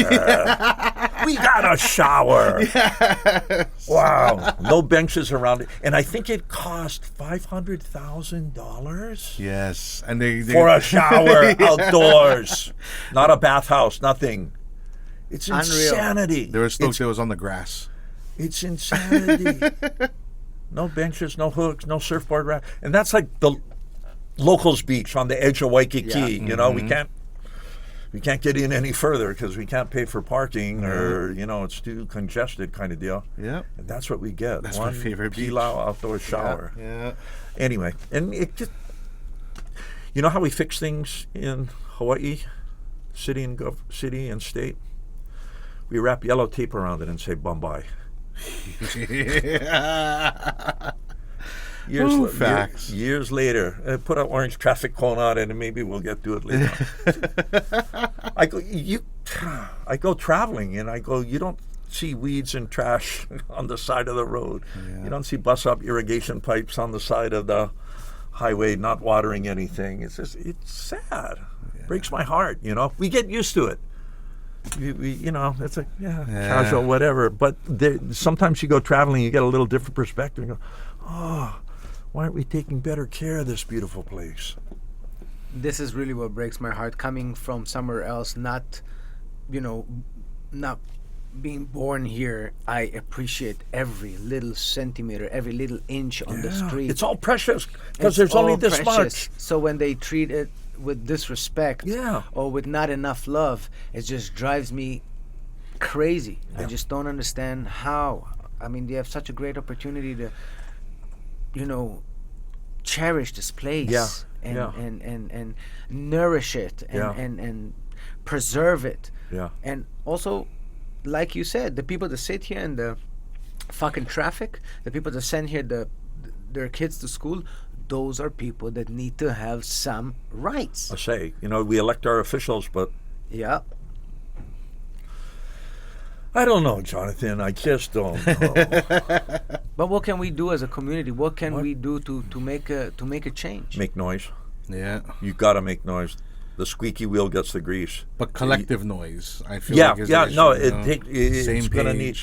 We got a shower. Yes. Wow. No benches around it. And I think it cost $500,000. Yes. And they for a shower outdoors. Not a bathhouse, nothing. It's insanity. There was stoked that was on the grass. It's insanity. No benches, no hooks, no surfboard rack. And that's like the locals beach on the edge of Waikiki. We can't get in any further because we can't pay for parking or, it's too congested kind of deal. Yeah. And that's what we get. That's my favorite beach. Pilau outdoor shower. Yeah. Anyway, and it just, you know how we fix things in Hawaii, city and state? We wrap yellow tape around it and say Bombay. Years later, put an orange traffic cone on it, and maybe we'll get to it later. I go traveling, and I go, you don't see weeds and trash on the side of the road. Yeah. You don't see bus-up irrigation pipes on the side of the highway not watering anything. It's sad. Yeah. Breaks my heart. We get used to it. It's like, casual, whatever. But sometimes you go traveling, you get a little different perspective. You go, why aren't we taking better care of this beautiful place? This is really what breaks my heart. Coming from somewhere else, not being born here, I appreciate every little centimeter, every little inch on the street. It's all precious because there's only this much. So when they treat it with disrespect or with not enough love, it just drives me crazy. I just don't understand how. I mean, they have such a great opportunity to cherish this place and nourish it and preserve it. And also, like you said, the people that sit here in the fucking traffic, the people that send here their kids to school, those are people that need to have some rights. I say, we elect our officials, but I don't know, Jonathan. I just don't know. But what can we do as a community? What can we do to make a change? Make noise. Yeah. You got to make noise. The squeaky wheel gets the grease. But collective noise, I feel like is it's going to need.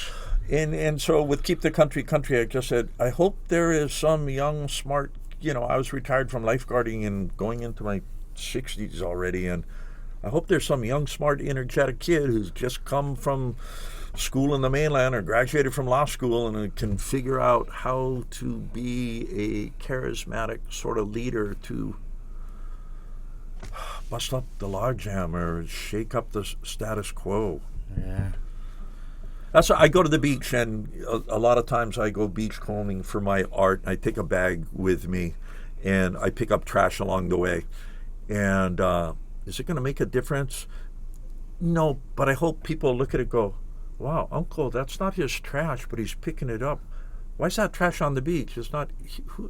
And so with Keep the Country, I just said, I hope there is some young, smart I was retired from lifeguarding and going into my 60s already, and I hope there's some young, smart, energetic kid who's just come from school in the mainland or graduated from law school and can figure out how to be a charismatic sort of leader to bust up the logjam or shake up the status quo. Yeah. That's why I go to the beach, and a lot of times I go beach combing for my art. I take a bag with me, and I pick up trash along the way. And is it going to make a difference? No, but I hope people look at it and go, wow, Uncle, that's not his trash, but he's picking it up. Why is that trash on the beach? It's not,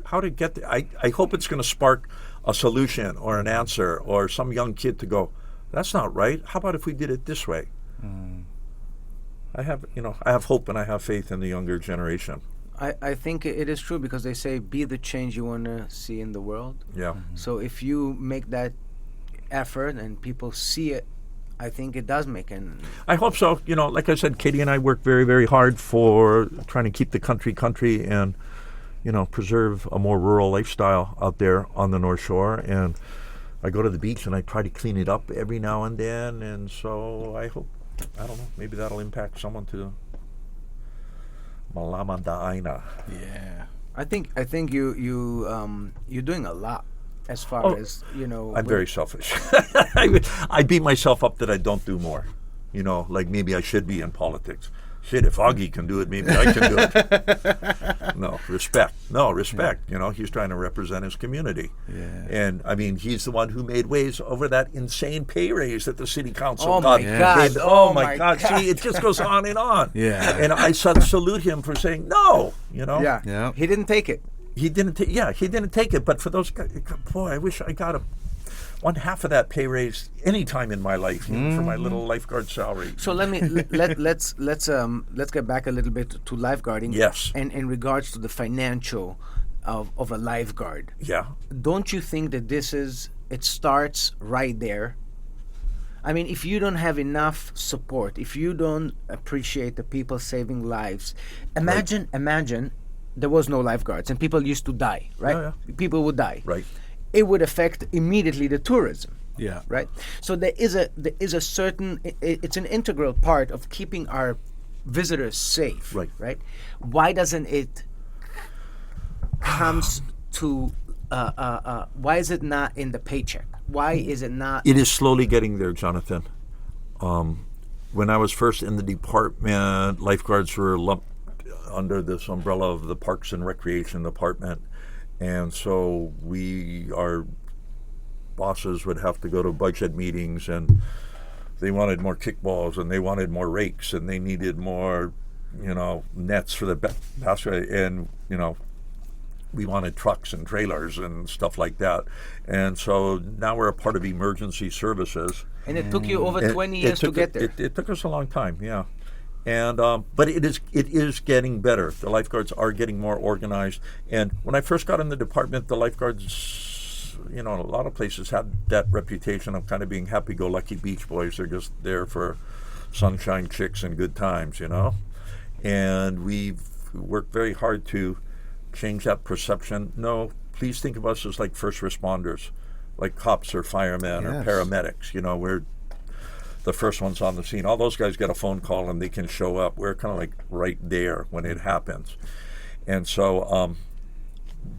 how did it get there? I hope it's going to spark a solution or an answer or some young kid to go, that's not right. How about if we did it this way? I have hope and I have faith in the younger generation. I think it is true, because they say be the change you want to see in the world. Yeah. So if you make that effort and people see it, I think it does make an... I hope so. Like I said, Katie and I work very, very hard for trying to keep the country and, preserve a more rural lifestyle out there on the North Shore. And I go to the beach and I try to clean it up every now and then. And so I hope, I don't know, maybe that'll impact someone to Malama Da'aina. Yeah. I think you're doing a lot as far as, I'm very selfish. I beat myself up that I don't do more. Like maybe I should be in politics. Shit, if Augie can do it, maybe I can do it. No, respect. Yeah. He's trying to represent his community. Yeah. And, I mean, he's the one who made waves over that insane pay raise that the city council Oh, my God. Oh, my God. See, it just goes on and on. Yeah. And I salute him for saying no, Yeah. Yeah. He didn't take it. He didn't take it. But for those guys, boy, I wish I got one half of that pay raise any time in my life for my little lifeguard salary. So let's get back a little bit to lifeguarding. Yes. And in regards to the financial of a lifeguard. Yeah. Don't you think that it starts right there? I mean, if you don't have enough support, if you don't appreciate the people saving lives, imagine there was no lifeguards and people used to die, right? Yeah. People would die. Right. It would affect immediately the tourism. Yeah. Right. So there is a certain. It's an integral part of keeping our visitors safe. Right. Right. Why doesn't it comes to? Why is it not in the paycheck? Why is it not? It is slowly getting there, Jonathan. When I was first in the department, lifeguards were lumped under this umbrella of the Parks and Recreation Department. And so our bosses would have to go to budget meetings, and they wanted more kickballs, and they wanted more rakes, and they needed more, nets for the basket, and, we wanted trucks and trailers and stuff like that. And so now we're a part of emergency services. And it took you over 20 years to get there. It took us a long time, yeah. And but it is getting better. The lifeguards are getting more organized. And when I first got in the department, the lifeguards, a lot of places had that reputation of kind of being happy-go-lucky beach boys. They're just there for sunshine, chicks, and good times, And we've worked very hard to change that perception. No, please think of us as like first responders, like cops or firemen or paramedics. We're the first ones on the scene. All those guys get a phone call and they can show up. We're kind of like right there when it happens. And so,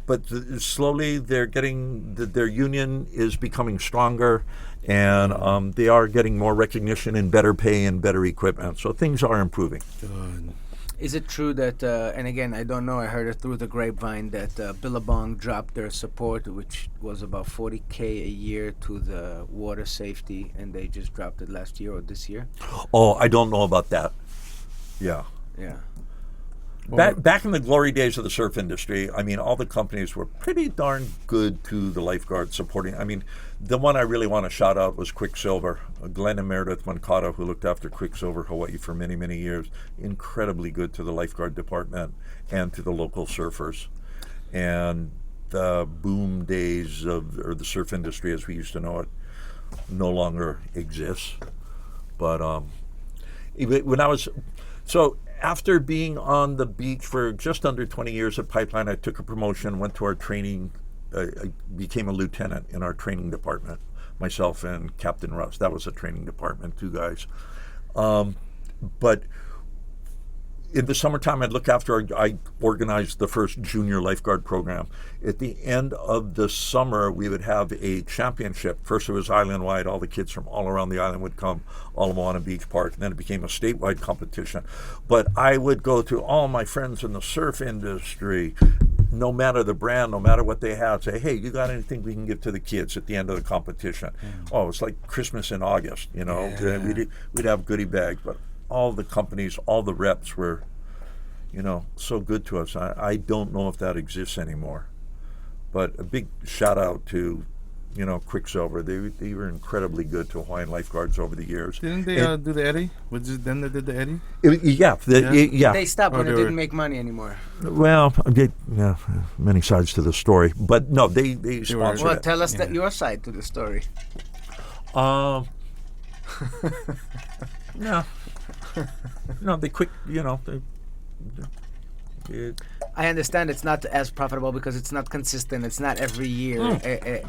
but slowly they're getting, their union is becoming stronger, and they are getting more recognition and better pay and better equipment. So things are improving. Good. Is it true that, and again, I don't know, I heard it through the grapevine, that Billabong dropped their support, which was about $40K a year to the water safety, and they just dropped it last year or this year? Oh, I don't know about that. Yeah. Yeah. Back in the glory days of the surf industry, I mean, all the companies were pretty darn good to the lifeguards supporting. I mean, the one I really want to shout out was Quicksilver. Glenn and Meredith Mancata, who looked after Quicksilver Hawaii for many, many years, incredibly good to the lifeguard department and to the local surfers. And the boom days or the surf industry as we used to know it no longer exists. But when I was... So after being on the beach for just under 20 years at Pipeline, I took a promotion, went to our training I became a lieutenant in our training department. Myself and Captain Russ. That was a training department, 2 guys. But in the summertime, I'd look after. I organized the first junior lifeguard program. At the end of the summer, we would have a championship. First, it was island-wide. All the kids from all around the island would come, Ala Beach Park, and then it became a statewide competition. But I would go to all my friends in the surf industry, no matter the brand, no matter what they have, say, hey, you got anything we can give to the kids at the end of the competition? Oh, it's like Christmas in August, you know. Yeah. We'd have goodie bags, but all the companies, all the reps were, you know, so good to us. I don't know if that exists anymore. But a big shout out to, you know, Quicksilver. They were incredibly good to Hawaiian lifeguards over the years. Didn't they do the Eddie? Was it them that did the Eddie? Yeah. They stopped when it didn't make money anymore. Well, many sides to the story. But no, they sponsored it. Well, tell us your side to the story. No, they quick, you know. I understand it's not as profitable because it's not consistent. It's not every year.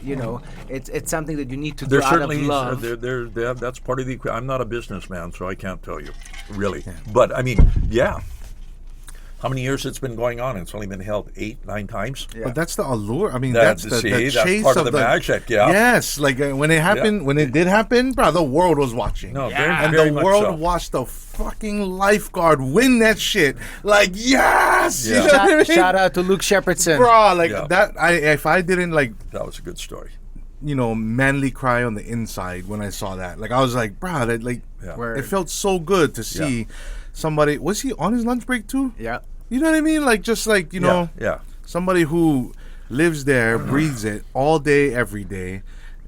You know, it's something that you need to do out of love. That's part of the. I'm not a businessman, so I can't tell you, really. Yeah. But I mean, yeah. How many years it's been going on? It's only been held 8-9 times. Yeah. But that's the allure. I mean, that's the chase part of the magic. Yeah. Yes, like when it happened, when it did happen, bro, the world was watching. No, and the world watched the fucking lifeguard win that shit. Like, yes. Yeah. You know what I mean? Shout out to Luke Shepardson, bro. Like that. If I didn't that was a good story. You know, manly cry on the inside when I saw that. Like I was like, bro, that it felt so good to see somebody. Was he on his lunch break too? Yeah. You know what I mean? Like, just like, you know, somebody who lives there, breathes it all day, every day,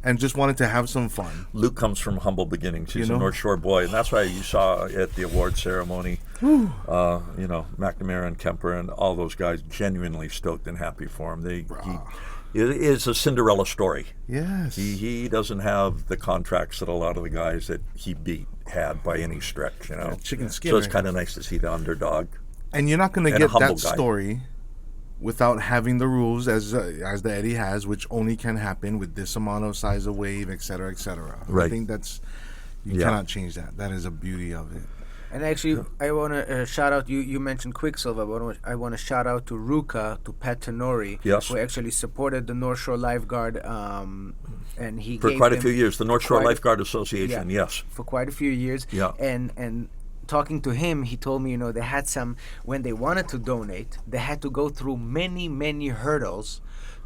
and just wanted to have some fun. Luke comes from humble beginnings. He's a North Shore boy, and that's why you saw at the award ceremony, you know, McNamara and Kemper and all those guys genuinely stoked and happy for him. It is a Cinderella story. Yes. He doesn't have the contracts that a lot of the guys that he beat had by any stretch, you know. Chicken skin. So it's kind of nice to see the underdog. And you're not going to get that story without having the rules as the Eddie has, which only can happen with this amount of size of wave, et cetera, et cetera. Right. I think you cannot change that. That is a beauty of it. And actually, I want to shout out, you mentioned Quicksilver, I want to shout out to Ruka, to Pat Tenori, who actually supported the North Shore Lifeguard, and he for quite a few years, the North Shore Lifeguard Association, for quite a few years. Yeah. And talking to him, he told me, you know, they had when they wanted to donate, they had to go through many, many hurdles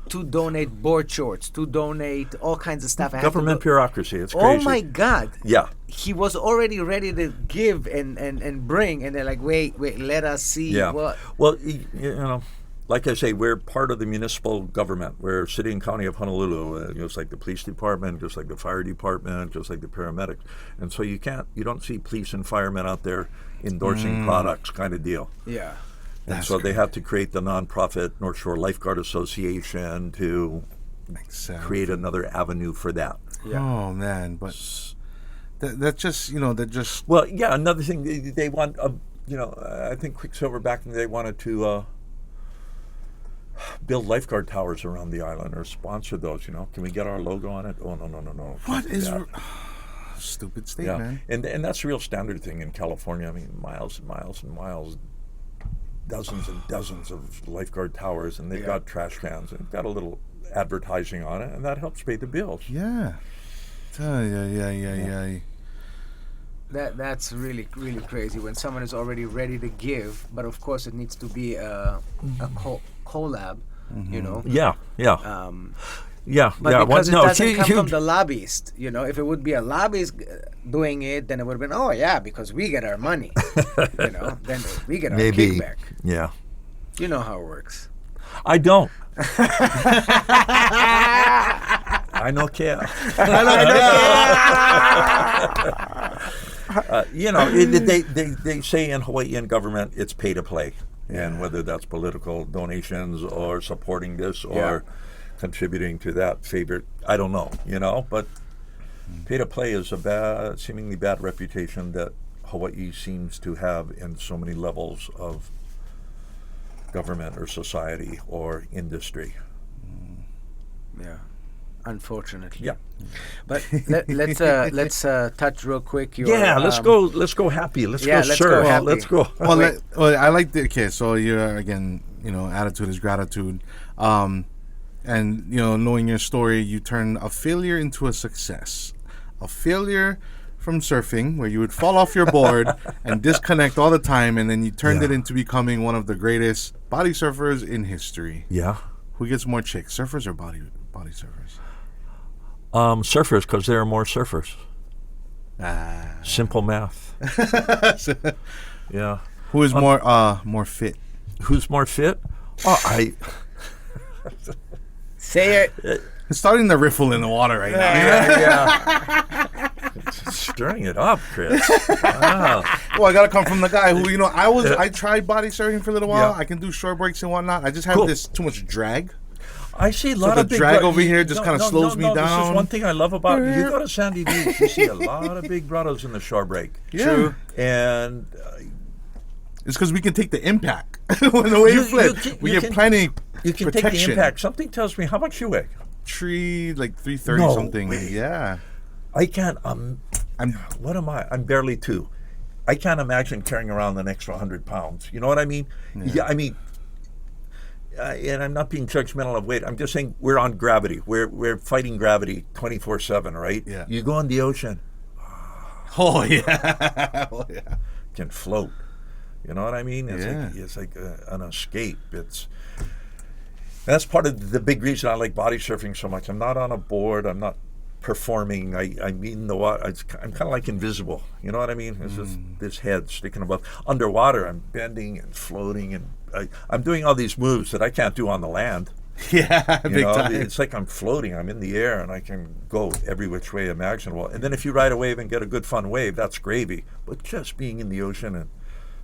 to donate board shorts, to donate all kinds of stuff. Government bureaucracy, it's crazy. Oh my God. Yeah. He was already ready to give and bring, and they're like, wait, let us see what. Well, you know, like I say, we're part of the municipal government. We're city and county of Honolulu, just like the police department, just like the fire department, just like the paramedics. And so you don't see police and firemen out there endorsing products kind of deal. Yeah. And so they have to create the nonprofit North Shore Lifeguard Association to create another avenue for that. Yeah. Oh, man. But that just, you know, Well, yeah, another thing, they want, you know, I think Quicksilver back in the day wanted to build lifeguard towers around the island or sponsor those, you know. Can we get our logo on it? Oh, no. What is... Stupid state, man. And that's a real standard thing in California. I mean, miles and miles and miles, dozens and dozens of lifeguard towers, and they've got trash cans and got a little advertising on it, and that helps pay the bills. Yeah. That's really, really crazy when someone is already ready to give, but of course it needs to be a collab, you know. Yeah. But because it doesn't come from the lobbyist, you know. If it would be a lobbyist doing it, then it would have been, because we get our money, you know. Then we get our kickback. Yeah. You know how it works. I don't. I don't care. You know, they say in Hawaiian government it's pay to play, and whether that's political donations or supporting this or contributing to that favorite, I don't know, you know, but pay to play is a seemingly bad reputation that Hawaii seems to have in so many levels of government or society or industry. unfortunately. Yeah. But let's touch real quick. Let's go happy. Let's go let's surf. go happy. Let's go. Well, I like the so you're again, attitude is gratitude, and knowing your story, you turn a failure into a success, a failure from surfing where you would fall off your board and disconnect all the time, and then you turned it into becoming one of the greatest body surfers in history. Yeah. Who gets more chicks, surfers or body surfers? Surfers, because there are more surfers. Simple math. Yeah. Who is more fit? Who's more fit? I Say it. It's starting to riffle in the water right now. yeah. Stirring it up, Chris. Wow. Well, I gotta come from the guy who I tried body surfing for a little while. Yeah. I can do short breaks and whatnot. I just have this too much drag. I see a lot the of big drag over here just kind of slows me This down. is one thing I love about you go to Sandy Beach. You see a lot of big brothers in the shore break. Yeah. True. And It's because we can take the impact when the wave flip. We get plenty you can protection. take the impact. Something tells me how much you weigh. Like 330 No something. way. Yeah. I can't. What am I? I'm barely 2. I can't imagine carrying around an extra 100 pounds. You know what I mean? Yeah. I mean, and I'm not being judgmental of weight. I'm just saying we're on gravity. We're fighting gravity 24/7, right? Yeah. You go in the ocean. Oh yeah. Oh yeah. Can float. You know what I mean? Yeah. It's like an escape. That's part of the big reason I like body surfing so much. I'm not on a board. I'm not performing. I'm in the water. I'm kind of like invisible. You know what I mean? It's just this head sticking above. Underwater, I'm bending and floating, and I'm doing all these moves that I can't do on the land. Yeah, big time. It's like I'm floating. I'm in the air, and I can go every which way imaginable. And then if you ride a wave and get a good fun wave, that's gravy. But just being in the ocean and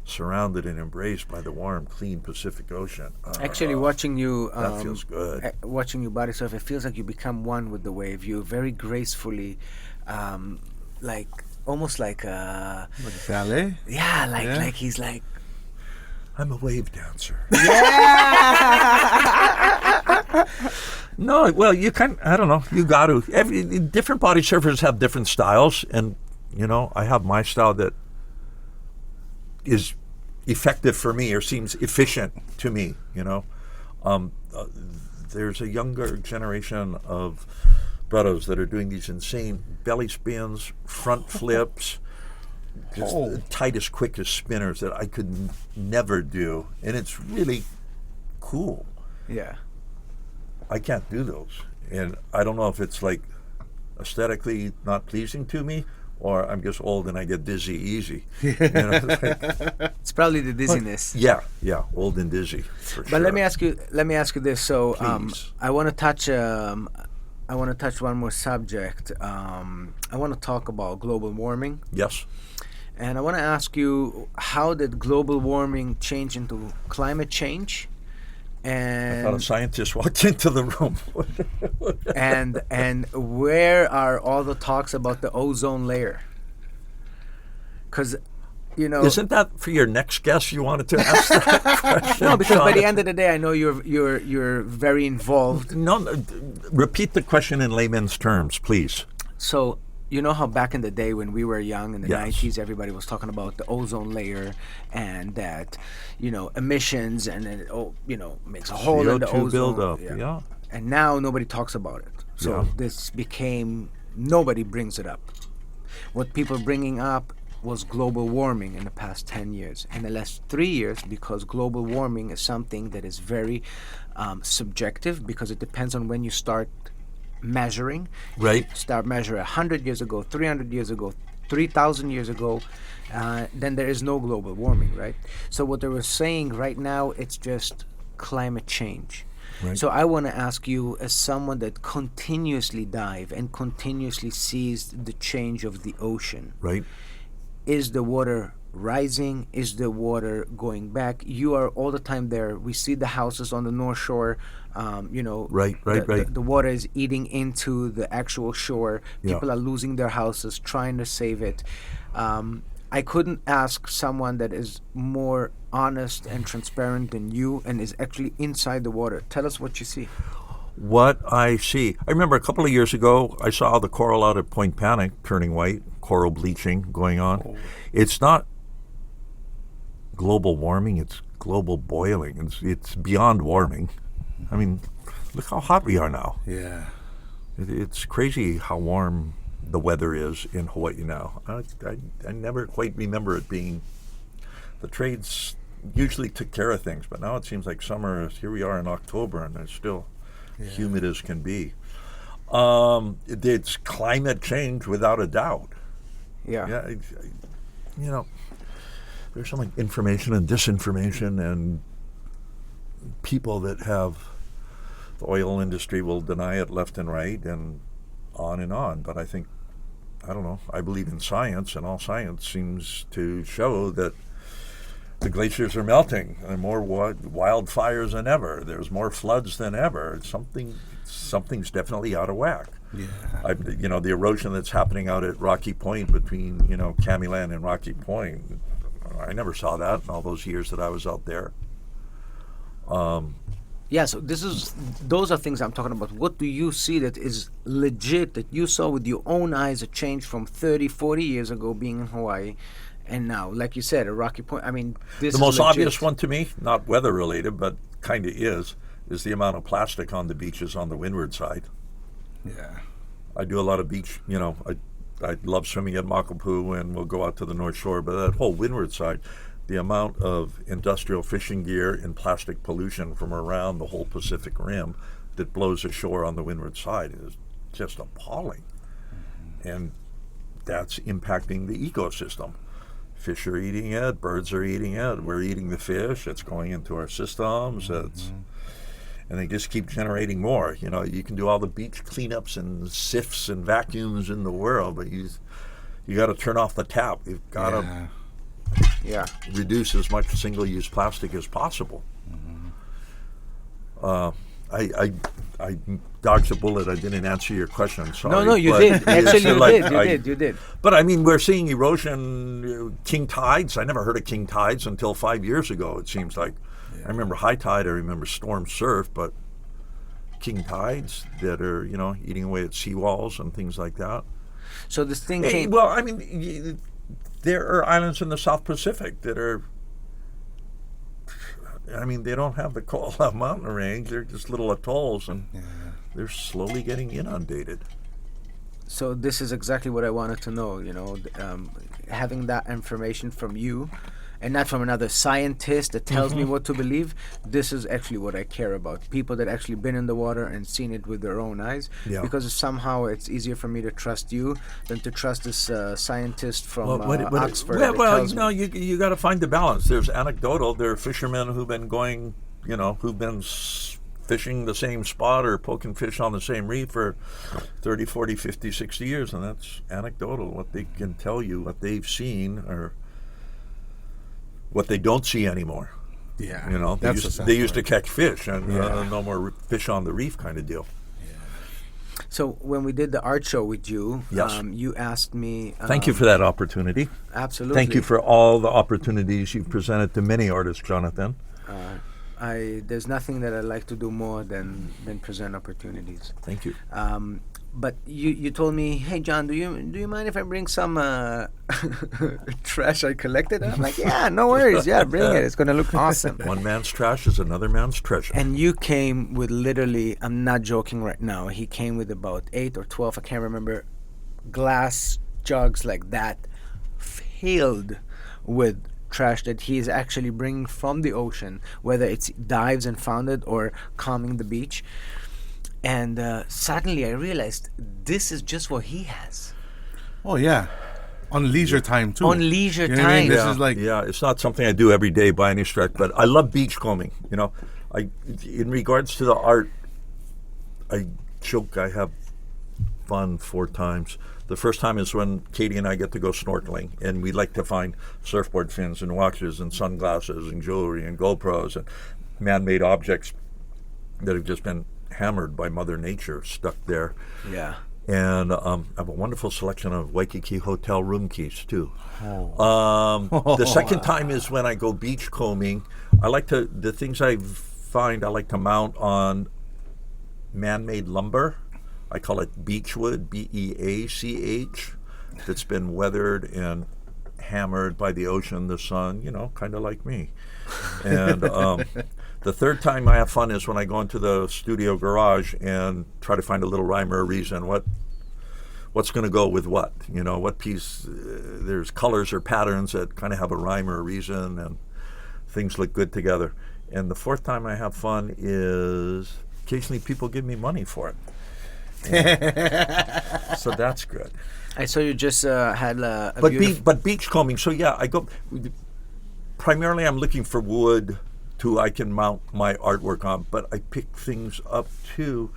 surrounded and embraced by the warm, clean Pacific Ocean. Actually, watching you that feels good. Watching you body surf, it feels like you become one with the wave. You very gracefully, almost like ballet. Yeah, like he's like. I'm a wave dancer. Yeah. No, well, you can. I don't know. You got to. Different body surfers have different styles, and I have my style that is effective for me or seems efficient to me. There's a younger generation of brothers that are doing these insane belly spins, front flips, just the tightest, quickest spinners that I could never do, and it's really cool. Yeah. I can't do those, and I don't know if it's like aesthetically not pleasing to me, or I'm just old and I get dizzy easy. It's probably the dizziness. Yeah, old and dizzy. But sure. let me ask you this. So Please. I want to touch one more subject. I want to talk about global warming. Yes. And I want to ask you, how did global warming change into climate change? I thought a scientist walked into the room. and where are all the talks about the ozone layer? Because, isn't that for your next guest? You wanted to ask that question? No, because by the end of the day, I know you're very involved. No, repeat the question in layman's terms, please. So, you know how back in the day when we were young in the Yes. 90s, everybody was talking about the ozone layer and that, emissions and it, makes a hole in the CO2 ozone. buildup, yeah. And now nobody talks about it. So this became, nobody brings it up. What people are bringing up was global warming in the past 10 years. In the last 3 years, because global warming is something that is very subjective, because it depends on when you start measuring. Right. Start measuring 100 years ago, 300 years ago, 3,000 years ago, then there is no global warming, right? So what they were saying right now, it's just climate change. Right. So I want to ask you, as someone that continuously dive and continuously sees the change of the ocean, Right. is the water rising? Is the water going back? You are all the time there. We see the houses on the North Shore. Right. The water is eating into the actual shore. People are losing their houses, trying to save it. I couldn't ask someone that is more honest and transparent than you and is actually inside the water. Tell us what you see. What I see, I remember a couple of years ago, I saw the coral out at Point Panic turning white, coral bleaching going on. Oh. It's not global warming, it's global boiling. It's beyond warming. I mean, look how hot we are now. Yeah. It's crazy how warm the weather is in Hawaii now. I never quite remember it being, the trades usually took care of things, but now it seems like summer, here we are in October, and it's still humid as can be. It's climate change without a doubt. Yeah. You know, there's so much information and disinformation, and people that have the oil industry will deny it left and right and on. But I think, I don't know, I believe in science, and all science seems to show that the glaciers are melting. There are more wildfires than ever. There's more floods than ever. Something's definitely out of whack. Yeah. The erosion that's happening out at Rocky Point between, Camiland and Rocky Point, I never saw that in all those years that I was out there. Yeah, so those are things I'm talking about. What do you see that is legit, that you saw with your own eyes, a change from 30, 40 years ago being in Hawaii, and now, like you said, at Rocky Point? I mean, this is the most legit. obvious one to me, not weather related, but kind of is the amount of plastic on the beaches on the windward side. Yeah. I do a lot of beach, I love swimming at Makapu, and we'll go out to the North Shore, but that whole windward side, the amount of industrial fishing gear and plastic pollution from around the whole Pacific Rim that blows ashore on the windward side is just appalling. Mm-hmm. And that's impacting the ecosystem. Fish are eating it, birds are eating it, we're eating the fish, it's going into our systems, and they just keep generating more. You can do all the beach cleanups and sifts and vacuums in the world, but you got to turn off the tap. You've got to reduce as much single-use plastic as possible. I dodged a bullet. I didn't answer your question. Sorry. No, you did. Actually, you did. But I mean, we're seeing erosion, king tides. I never heard of king tides until 5 years ago, it seems like. Yeah. I remember high tide, I remember storm surf, but king tides that are, eating away at seawalls and things like that. So this thing came... Well, I mean, there are islands in the South Pacific that are... I mean, they don't have the Kohala mountain range. They're just little atolls, and they're slowly getting inundated. So this is exactly what I wanted to know, having that information from you and not from another scientist that tells me what to believe. This is actually what I care about. People that actually been in the water and seen it with their own eyes. Yeah. Because somehow it's easier for me to trust you than to trust this scientist from Oxford. You got to find the balance. There's anecdotal. There are fishermen who've been going, who've been fishing the same spot or poking fish on the same reef for 30, 40, 50, 60 years, and that's anecdotal. What they can tell you, what they've seen, or what they don't see anymore. Yeah, they used to catch fish, and no more fish on the reef kind of deal. Yeah. So when we did the art show with you, yes. You asked me... Thank you for that opportunity. Absolutely. Thank you for all the opportunities you've presented to many artists, Jonathan. There's nothing that I'd like to do more than present opportunities. Thank you. But you told me, hey John, do you mind if I bring some trash I collected? And I'm like, yeah, no worries, bring it. It's gonna look awesome. One man's trash is another man's treasure. And you came with literally, I'm not joking right now. He came with about 8 or 12, I can't remember, glass jugs like that, filled with trash that he is actually bringing from the ocean, whether it's dives and found it or combing the beach. And suddenly I realized this is just what he has. Oh, yeah. On leisure time, too. On leisure time. I mean? This is like... Yeah, it's not something I do every day by any stretch, but I love beachcombing. In regards to the art, I joke I have fun 4 times. The first time is when Katie and I get to go snorkeling, and we like to find surfboard fins and watches and sunglasses and jewelry and GoPros and man-made objects that have just been hammered by Mother Nature, stuck there. Yeah. And I have a wonderful selection of Waikiki hotel room keys, too. The second time is when I go beachcombing. The things I find I like to mount on man-made lumber. I call it beechwood, B-E-A-C-H, that's been weathered and hammered by the ocean, the sun, kind of like me. And the third time I have fun is when I go into the studio garage and try to find a little rhyme or a reason. What's going to go with what? What piece? There's colors or patterns that kind of have a rhyme or a reason, and things look good together. And the fourth time I have fun is occasionally people give me money for it. So that's good. I saw you just had a But beachcombing. So yeah, I go. Primarily, I'm looking for wood I can mount my artwork on. But I pick things up too,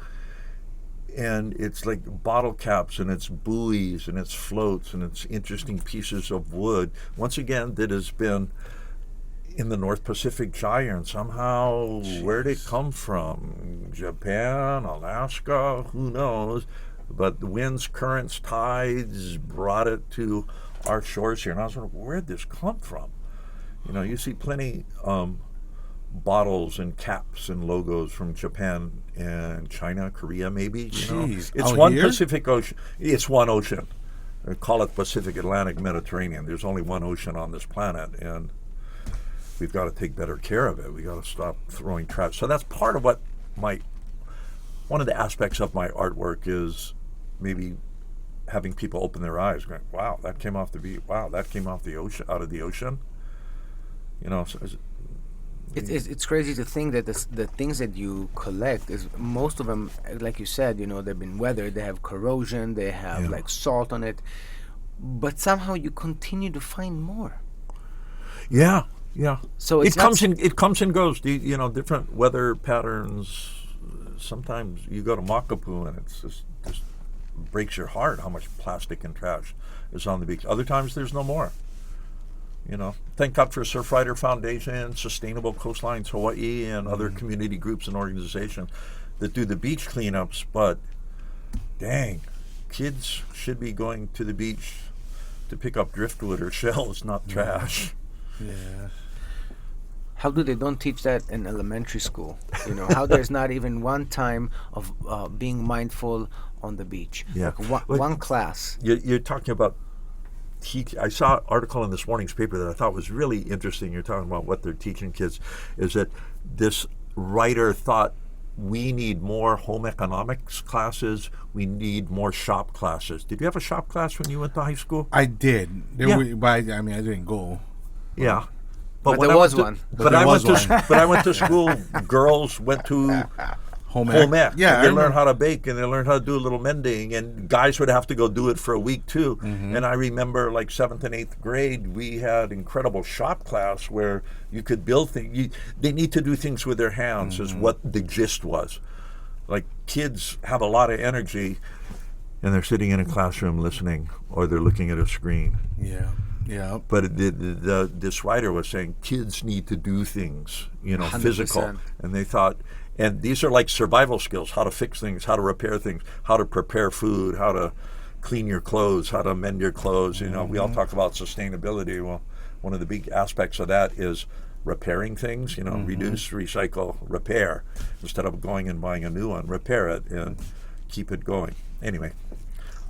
and it's like bottle caps, and it's buoys, and it's floats, and it's interesting pieces of wood. Once again, that has been in the North Pacific Gyre, and somehow, where'd it come from? Japan, Alaska, who knows? But the winds, currents, tides brought it to our shores here. And I was wondering, where'd this come from? You see plenty bottles and caps and logos from Japan and China, Korea, maybe. Jeez, it's one here? Pacific Ocean. It's one ocean. They call it Pacific, Atlantic, Mediterranean. There's only one ocean on this planet, and we've got to take better care of it. We got to stop throwing trash. So that's part of what one of the aspects of my artwork is maybe having people open their eyes, going, "Wow, that came off the beach. Wow, that came off the ocean, out of the ocean." So it's crazy to think that the things that you collect is most of them, like you said, they've been weathered. They have corrosion. They have like salt on it, but somehow you continue to find more. Yeah. So it comes and goes. Different weather patterns. Sometimes you go to Makapu and it's just breaks your heart how much plastic and trash is on the beach. Other times there's no more. Thank God for Surfrider Foundation, Sustainable Coastlines Hawaii, and other community groups and organizations that do the beach cleanups. But dang, kids should be going to the beach to pick up driftwood or shells, not trash. Yeah. How do they don't teach that in elementary school? How there's not even one time of being mindful on the beach. Yeah. Like one class. You're talking about I saw an article in this morning's paper that I thought was really interesting. You're talking about what they're teaching kids, is that this writer thought we need more home economics classes. We need more shop classes. Did you have a shop class when you went to high school? I did. But I didn't go. Yeah. But there was one. But I went to school. Girls went to home ec. Yeah, they learned how to bake, and they learned how to do a little mending, and guys would have to go do it for a week too. Mm-hmm. And I remember, like 7th and 8th grade, we had incredible shop class where you could build things. They need to do things with their hands, is what the gist was. Like, kids have a lot of energy, and they're sitting in a classroom listening, or they're looking at a screen. Yeah. But this writer was saying kids need to do things, 100%. Physical, and they thought. And these are like survival skills: how to fix things, how to repair things, how to prepare food, how to clean your clothes, how to mend your clothes. We all talk about sustainability. Well, one of the big aspects of that is repairing things. Reduce, recycle, repair. Instead of going and buying a new one, repair it and keep it going. Anyway,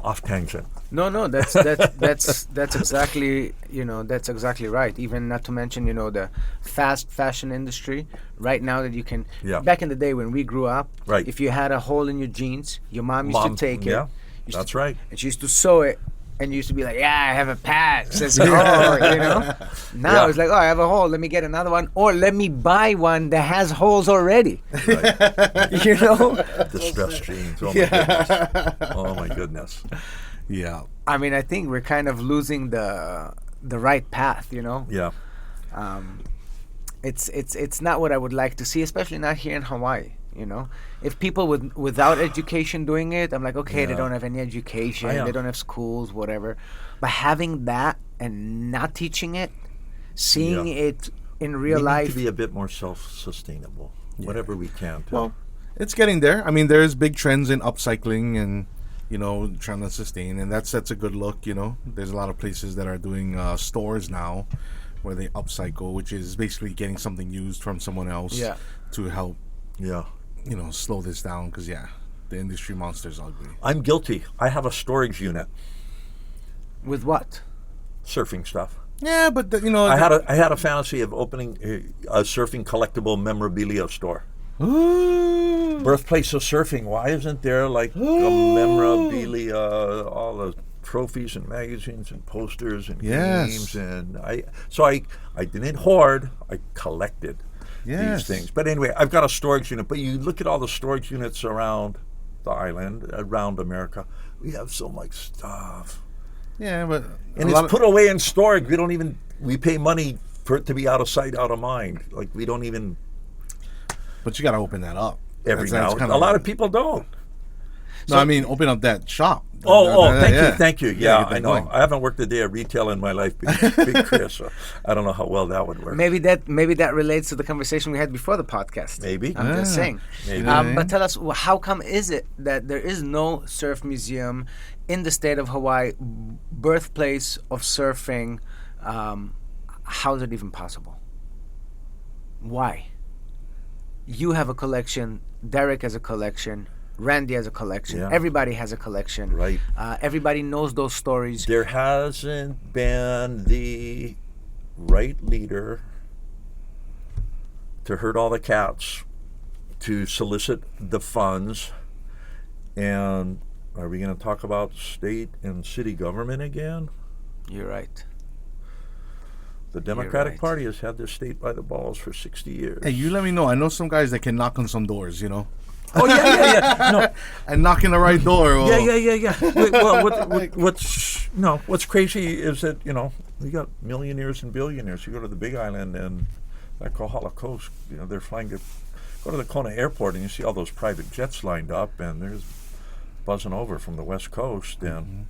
off tangent. No, that's exactly that's exactly right. Even not to mention the fast fashion industry right now that you can. Yeah. Back in the day when we grew up, right. If you had a hole in your jeans, your mom used to take it. Yeah, that's right. And she used to sew it. And you used to be like, I have a patch. Says, Now it's like, I have a hole. Let me get another one. Or let me buy one that has holes already. Right. Distressed jeans. Oh my goodness. Yeah. I mean, I think we're kind of losing the right path, Yeah. It's not what I would like to see, especially not here in Hawaii. If people without education doing it, I'm like, okay, they don't have any education, they don't have schools, whatever. But having that and not teaching it, seeing it in real life, we need to be a bit more self-sustainable, whatever we can. Well, it's getting there. I mean, there's big trends in upcycling and trying to sustain, and that's a good look. There's a lot of places that are doing stores now where they upcycle, which is basically getting something used from someone else to help. Yeah. slow this down because the industry monster's ugly. I'm guilty. I have a storage unit, With what? surfing stuff. Yeah, but I had a fantasy of opening a surfing collectible memorabilia store. Ooh. Birthplace of surfing. Why isn't there like a memorabilia, all the trophies and magazines and posters and games? And I didn't hoard. I collected these things. But anyway, I've got a storage unit. But you look at all the storage units around the island, around America. We have so much stuff. Yeah, but and it's put away in storage. We pay money for it to be out of sight, out of mind. Like we don't even. But you got to open that up. A lot of people don't. No, I mean open up that shop. Thank you. Yeah, I know. I haven't worked a day of retail in my life, Big Chris. So I don't know how well that would work. Maybe that relates to the conversation we had before the podcast. Maybe. I'm just saying. Maybe. But tell us, how come is it that there is no surf museum in the state of Hawaii, birthplace of surfing? How is it even possible? Why? You have a collection. Derek has a collection. Randy has a collection. Yeah. Everybody has a collection. Right. Everybody knows those stories. There hasn't been the right leader to herd all the cats, to solicit the funds. And are we going to talk about state and city government again? You're right. The Democratic Party has had this state by the balls for 60 years. Hey, you let me know. I know some guys that can knock on some doors, Oh, yeah. No. And knock in the right door. Well, Yeah. Well, what's crazy is that, we got millionaires and billionaires. You go to the Big Island and that Kohala Coast, they're flying to go to the Kona airport and you see all those private jets lined up and there's buzzing over from the West Coast. And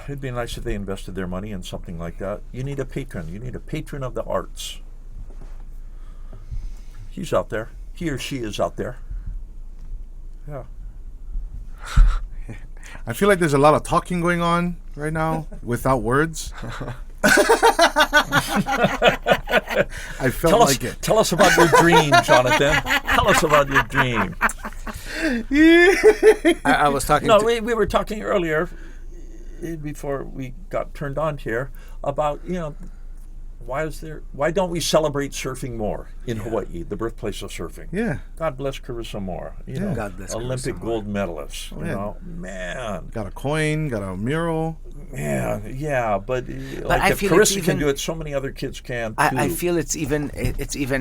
it'd be nice if they invested their money in something like that. You need a patron. You need a patron of the arts. He's out there. He or she is out there. Yeah. I feel like there's a lot of talking going on right now without words. I felt it. Tell us about your dream, Jonathan. Tell us about your dream. I was talking. No, we were talking earlier before we got turned on here about why don't we celebrate surfing more in Hawaii, the birthplace of surfing? Yeah. God bless Carissa Moore. God bless Olympic Carissa gold medalist. Man. Got a coin, got a mural. Man, yeah, but I if feel Carissa can do it, so many other kids can too. I feel it's even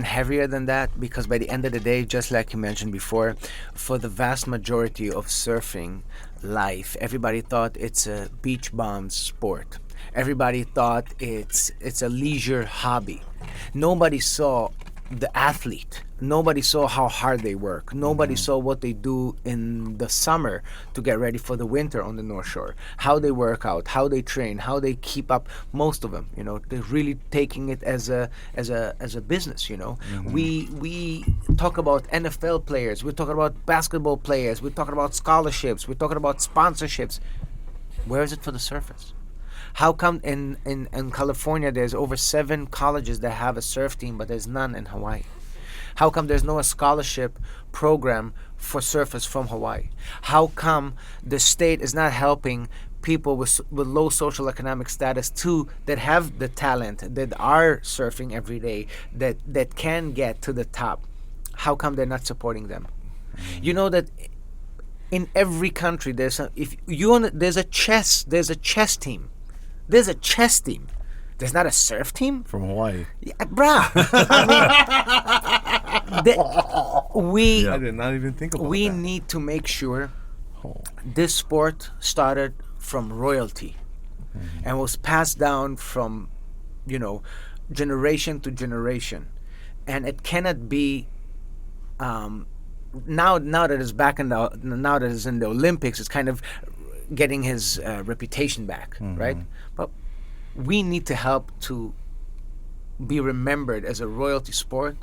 heavier than that, because by the end of the day, just like you mentioned before, for the vast majority of surfing life, everybody thought it's a beach bum sport. Everybody thought it's a leisure hobby. Nobody saw the athlete. Nobody saw how hard they work. Nobody saw what they do in the summer to get ready for the winter on the North Shore. How they work out, how they train, how they keep up. Most of them, they're really taking it as a business. We talk about NFL players. We're talking about basketball players. We're talking about scholarships. We're talking about sponsorships. Where is it for the surfers? How come in California there's over 7 colleges that have a surf team, but there's none in Hawaii? How come there's no scholarship program for surfers from Hawaii? How come the state is not helping people with low social economic status too, that have the talent, that are surfing every day, that can get to the top? How come they're not supporting them? You know that in every country there's a chess team. There's a chess team. There's not a surf team from Hawaii. Yeah, bruh. I did not even think about that. We need to make sure this sport started from royalty and was passed down from, generation to generation, and it cannot be. Now that it's back now that it's in the Olympics, it's kind of getting his reputation back, right? But we need to help to be remembered as a royalty sport,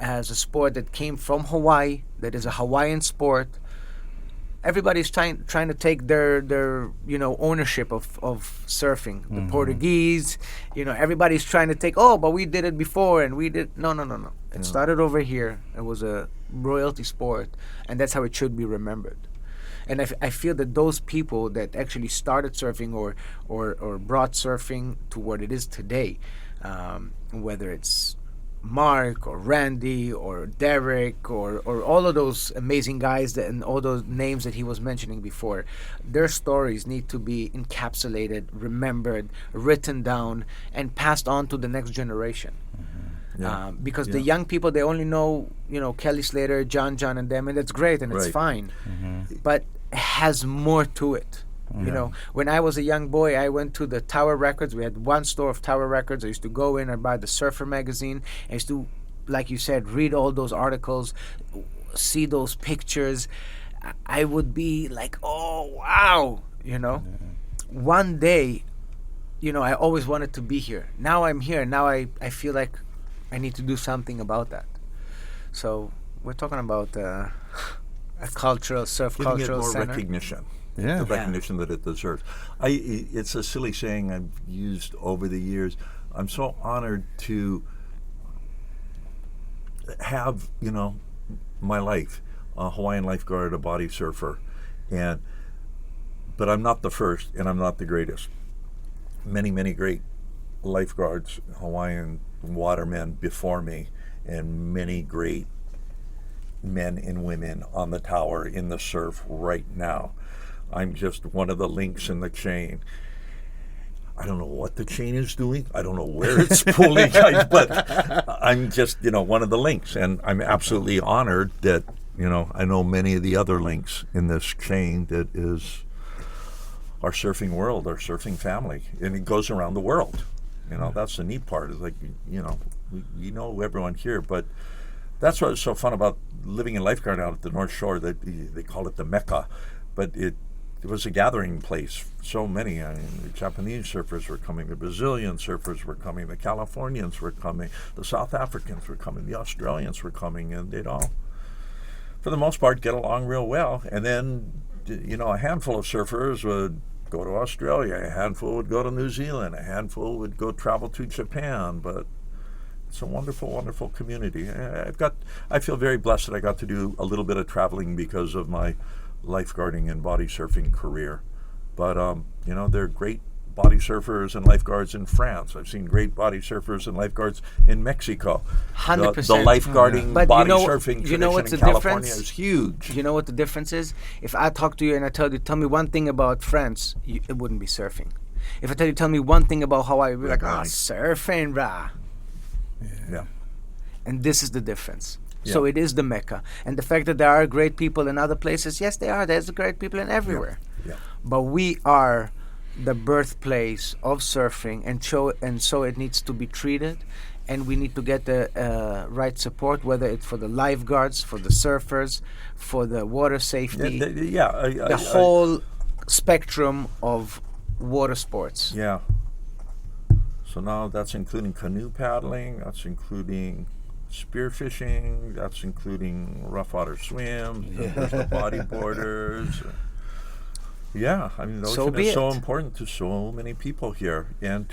as a sport that came from Hawaii, that is a Hawaiian sport, everybody's trying to take their ownership of surfing. The Portuguese, everybody's trying to take. Oh, but we did it before, and we did. No. It started over here. It was a royalty sport, and that's how it should be remembered. And I feel that those people that actually started surfing or brought surfing to what it is today, whether it's Mark or Randy or Derek or all of those amazing guys and all those names that he was mentioning before, their stories need to be encapsulated, remembered, written down, and passed on to the next generation. Because the young people, they only know Kelly Slater, John, and them, and that's great and it's fine. But it has more to it. When I was a young boy, I went to the Tower Records. We had one store of Tower Records. I used to go in and buy the Surfer magazine. I used to, like you said, read all those articles, see those pictures. I would be like, oh, wow, One day, I always wanted to be here. Now I'm here. Now I feel like I need to do something about that. So we're talking about a cultural, surf Giving cultural it more center. recognition. Yeah. The recognition that it deserves. It's a silly saying I've used over the years. I'm so honored to have, my life, a Hawaiian lifeguard, a body surfer, but I'm not the first and I'm not the greatest. Many, many great lifeguards, Hawaiian watermen before me, and many great men and women on the tower in the surf right now. I'm just one of the links in the chain. I don't know what the chain is doing. I don't know where it's pulling, but I'm just, one of the links. And I'm absolutely honored that, I know many of the other links in this chain that is our surfing world, our surfing family. And it goes around the world. That's the neat part. Is like, we know everyone here, but that's what's so fun about living in lifeguard out at the North Shore. That they call it the Mecca, but it was a gathering place. So many. The Japanese surfers were coming, the Brazilian surfers were coming, the Californians were coming, the South Africans were coming, the Australians were coming, and they'd all, for the most part, get along real well. And then, a handful of surfers would go to Australia, a handful would go to New Zealand, a handful would go travel to Japan, but it's a wonderful, wonderful community. I feel very blessed that I got to do a little bit of traveling because of my lifeguarding and body surfing career. But, there are great body surfers and lifeguards in France. I've seen great body surfers and lifeguards in Mexico. 100%. The lifeguarding, But body surfing tradition what's in the California difference? is huge. You know what the difference is? If I talk to you and I tell you, tell me one thing about France, it wouldn't be surfing. If I tell me one thing about Hawaii, you'd be like, surfing, rah. Yeah. And this is the difference. So it is the Mecca. And the fact that there are great people in other places, yes, they are. There's great people in everywhere. Yeah. But we are the birthplace of surfing, and so it needs to be treated. And we need to get the right support, whether it's for the lifeguards, for the surfers, for the water safety, the whole spectrum of water sports. Yeah. So now that's including canoe paddling, that's including spearfishing, that's including rough water swims, there's the bodyboarders. Yeah, I mean, the ocean is so important to so many people here, and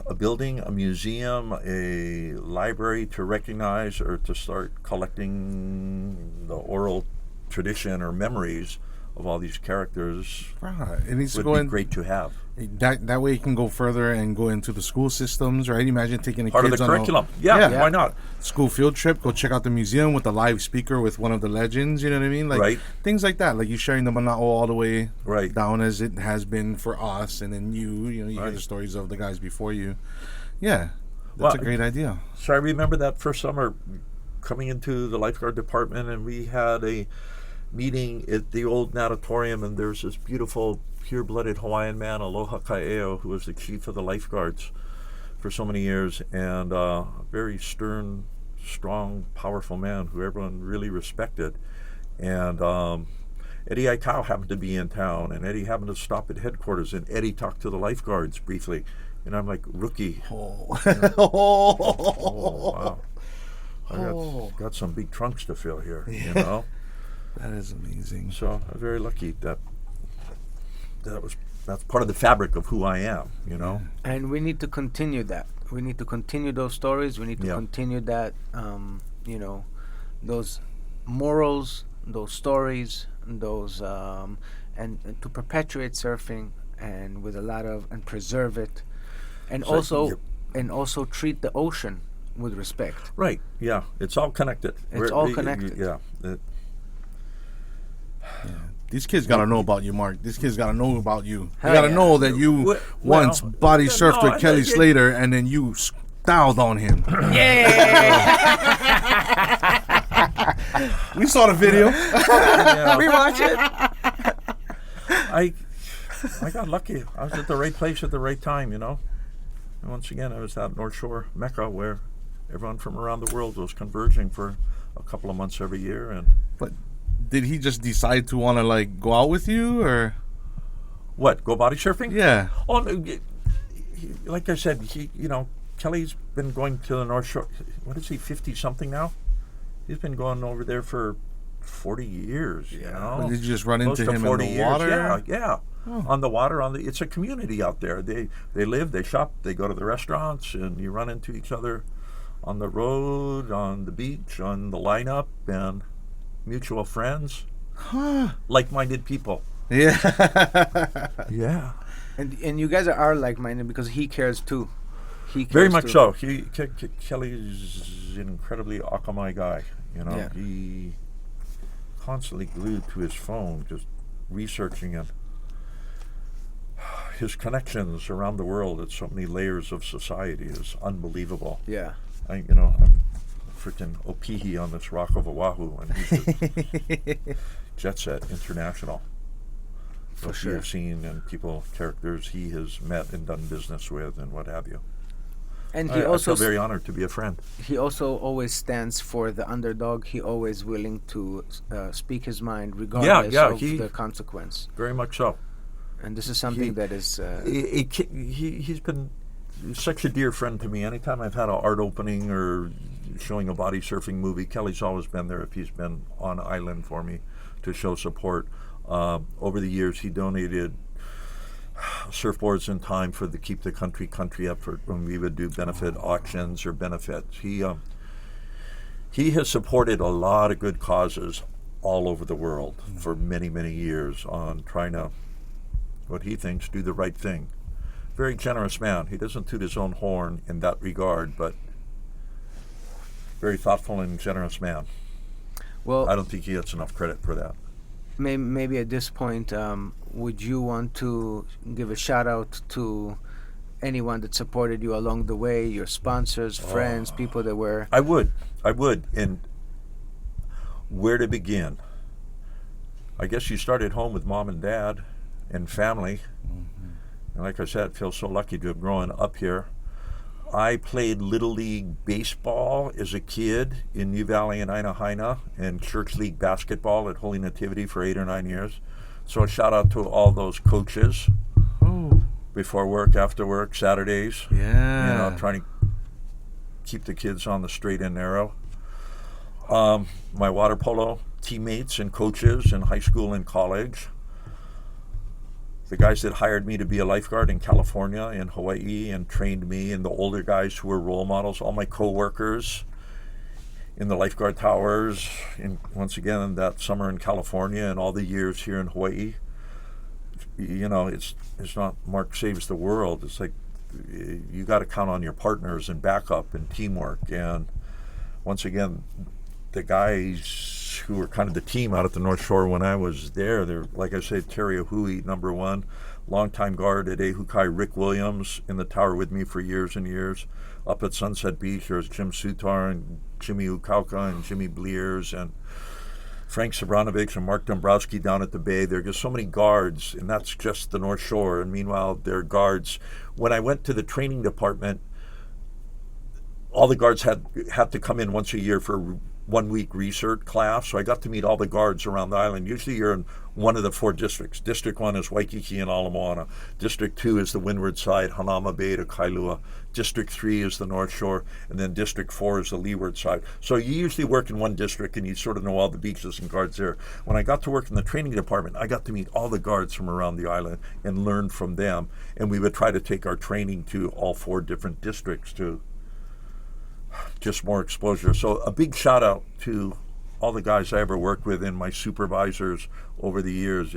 a building, a museum, a library to recognize or to start collecting the oral tradition or memories of all these characters It needs would to go be great to have. That way you can go further and go into the school systems, right? Imagine taking Part kids of the on curriculum. Why not? School field trip, go check out the museum with a live speaker with one of the legends, you know what I mean? Like things like that. Like you sharing the Mana'o all the way down as it has been for us, and then you hear the stories of the guys before you. Yeah. That's a great idea. So I remember that first summer coming into the lifeguard department, and we had a meeting at the old natatorium, and there's this beautiful pure-blooded Hawaiian man, Aloha Kaeo, who was the chief of the lifeguards for so many years, and a very stern, strong, powerful man who everyone really respected. And Eddie Aikau happened to be in town, and Eddie happened to stop at headquarters, and Eddie talked to the lifeguards briefly, and I'm like, rookie. Wow. I got some big trunks to fill here, That is amazing. So I'm very lucky that's part of the fabric of who I am, you know. And we need to continue that. We need to continue those stories. We need to continue that, those morals, those stories, those, and to perpetuate surfing and with a lot of, and preserve it. And also treat the ocean with respect. Right, yeah. It's all connected. All connected. Yeah. These kids gotta know about you, Mark. These kids gotta know about you. They Hell gotta yeah. know that you once body surfed with Kelly Slater, and then you styled on him. Yeah. We saw the video. We watch it. I got lucky. I was at the right place at the right time, you know. And once again, I was at North Shore Mecca, where everyone from around the world was converging for a couple of months every year. And But did he just decide to want to like go out with you, or what? Go body surfing? yeah? Oh, no, like I said, Kelly's been going to the North Shore. What is he? 50 something now? He's been going over there for 40 years. You know. Did you just run Close into to him 40 in the years. water? Yeah. Oh. On the water, it's a community out there. They live, they shop, they go to the restaurants, and you run into each other on the road, on the beach, on the lineup, and mutual friends, like-minded people. Yeah. Yeah, And you guys are like-minded because he cares too. He cares very much too. so. Kelly's an incredibly Akamai guy. You know, Yeah. he constantly glued to his phone, just researching it. His connections around the world at so many layers of society is unbelievable. Yeah. I'm freaking Opihi on this rock of Oahu, and he's just jet set international. For What sure. you've seen and characters he has met and done business with, and what have you. And I feel very honored to be a friend. he also always stands for the underdog. He always willing to speak his mind regardless of the consequence. Very much so. And this is something that is... He's been such a dear friend to me. Anytime I've had an art opening or showing a body surfing movie, Kelly's always been there if he's been on island for me to show support. Over the years, he donated surfboards in time for the Keep the Country effort when we would do benefit auctions or benefits. He has supported a lot of good causes all over the world for many, many years on trying to, what he thinks, do the right thing. Very generous man. He doesn't toot his own horn in that regard, but very thoughtful and generous man. Well, I don't think he gets enough credit for that. maybe at this point, would you want to give a shout out to anyone that supported you along the way, your sponsors, friends, people that were... I would. And where to begin? I guess you start at home with mom and dad and family. And like I said, I feel so lucky to have grown up here. I played Little League baseball as a kid in New Valley and Ainahaina, and Church League basketball at Holy Nativity for 8 or 9 years. So a shout out to all those coaches. Before work, after work, Saturdays. Yeah. Trying to keep the kids on the straight and narrow. My water polo teammates and coaches in high school and college. The guys that hired me to be a lifeguard in California and Hawaii and trained me, and the older guys who were role models, all my co-workers in the lifeguard towers, and once again that summer in California and all the years here in Hawaii. It's not Mark saves the world. It's like you got to count on your partners and backup and teamwork. And once again, the guys who were kind of the team out at the North Shore when I was there, they're, like I said, Terry Ahui, number one, longtime guard at Ehukai, Rick Williams, in the tower with me for years and years. Up at Sunset Beach, there's Jim Sutar and Jimmy Ukauka and Jimmy Bleers and Frank Sobranovich and Mark Dombrowski down at the Bay. There are just so many guards, and that's just the North Shore. And meanwhile, there are guards. When I went to the training department, all the guards had to come in once a year for 1-week research class, so I got to meet all the guards around the island. Usually you're in one of the 4 districts. District 1 is Waikiki and Ala Moana. District 2 is the windward side, Hanauma Bay to Kailua. District 3 is the North Shore, and then District 4 is the leeward side. So you usually work in one district and you sort of know all the beaches and guards there. When I got to work in the training department, I got to meet all the guards from around the island and learn from them. And we would try to take our training to all 4 different districts to just more exposure. So a big shout out to all the guys I ever worked with and my supervisors over the years.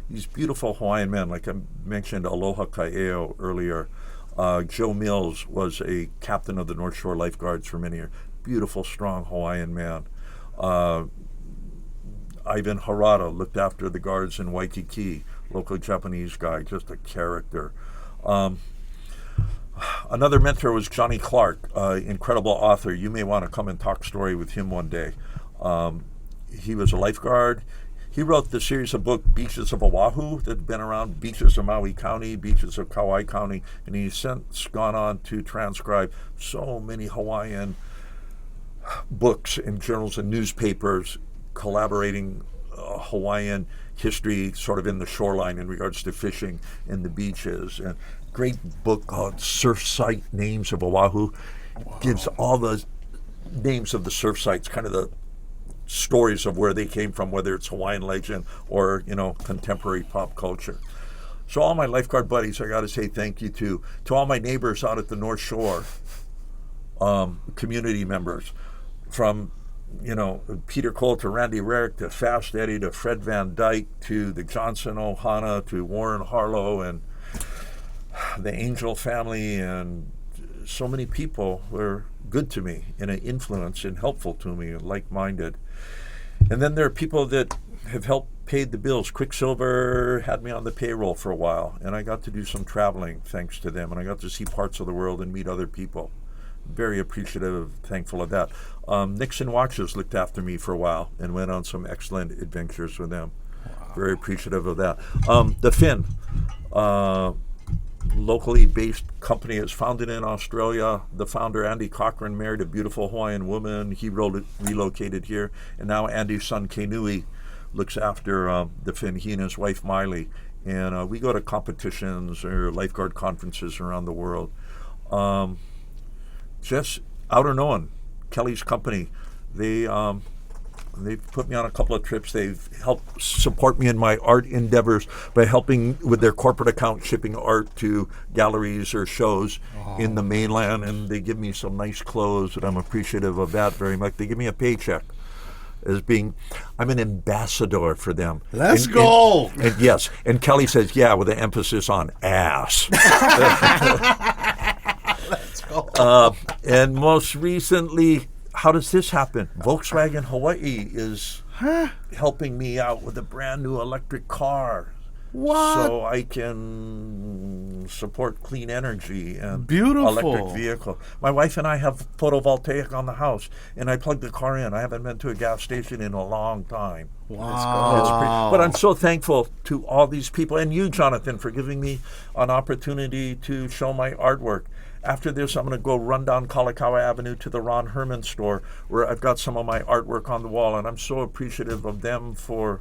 These beautiful Hawaiian men, like I mentioned Aloha Kaeo earlier. Joe Mills was a captain of the North Shore Lifeguards for many years. Beautiful, strong Hawaiian man. Ivan Harada looked after the guards in Waikiki, local Japanese guy, just a character. Another mentor was Johny Clark, incredible author. You may want to come and talk story with him one day. He was a lifeguard. He wrote the series of book Beaches of Oahu that have been around, Beaches of Maui County, Beaches of Kauai County, and he's since gone on to transcribe so many Hawaiian books and journals and newspapers collaborating Hawaiian history sort of in the shoreline in regards to fishing and the beaches. And great book called Surf Site Names of Oahu. Wow. Gives all the names of the surf sites, kind of the stories of where they came from, whether it's Hawaiian legend or, contemporary pop culture. So all my lifeguard buddies, I got to say thank you to all my neighbors out at the North Shore, community members, from Peter Cole to Randy Rarick to Fast Eddie to Fred Van Dyke to the Johnson Ohana to Warren Harlow and the Angel family, and so many people were good to me and an influence and helpful to me and like-minded. And then there are people that have helped pay the bills. Quicksilver had me on the payroll for a while, and I got to do some traveling thanks to them, and I got to see parts of the world and meet other people. Very appreciative, thankful of that. Nixon Watches looked after me for a while and went on some excellent adventures with them. Wow. Very appreciative of that. The Finn, locally based company, is founded in Australia. The founder, Andy Cochran, married a beautiful Hawaiian woman. He relocated here, and now Andy's son Kenui looks after the Finn, he and his wife Miley. And we go to competitions or lifeguard conferences around the world. Just Outer Known, Kelly's company, they've put me on a couple of trips. They've helped support me in my art endeavors by helping with their corporate account, shipping art to galleries or shows in the mainland, and they give me some nice clothes, and I'm appreciative of that very much. They give me a paycheck as being, I'm an ambassador for them. Let's go! And yes, and Kelly says, yeah, with an emphasis on ass. Let's go. And most recently, how does this happen? Volkswagen Hawaii is helping me out with a brand new electric car. What? So I can support clean energy and beautiful electric vehicle. My wife and I have photovoltaic on the house, and I plug the car in. I haven't been to a gas station in a long time. Wow. But I'm so thankful to all these people, and you, Jonathan, for giving me an opportunity to show my artwork. After this, I'm going to go run down Kalakaua Avenue to the Ron Herman store, where I've got some of my artwork on the wall, and I'm so appreciative of them for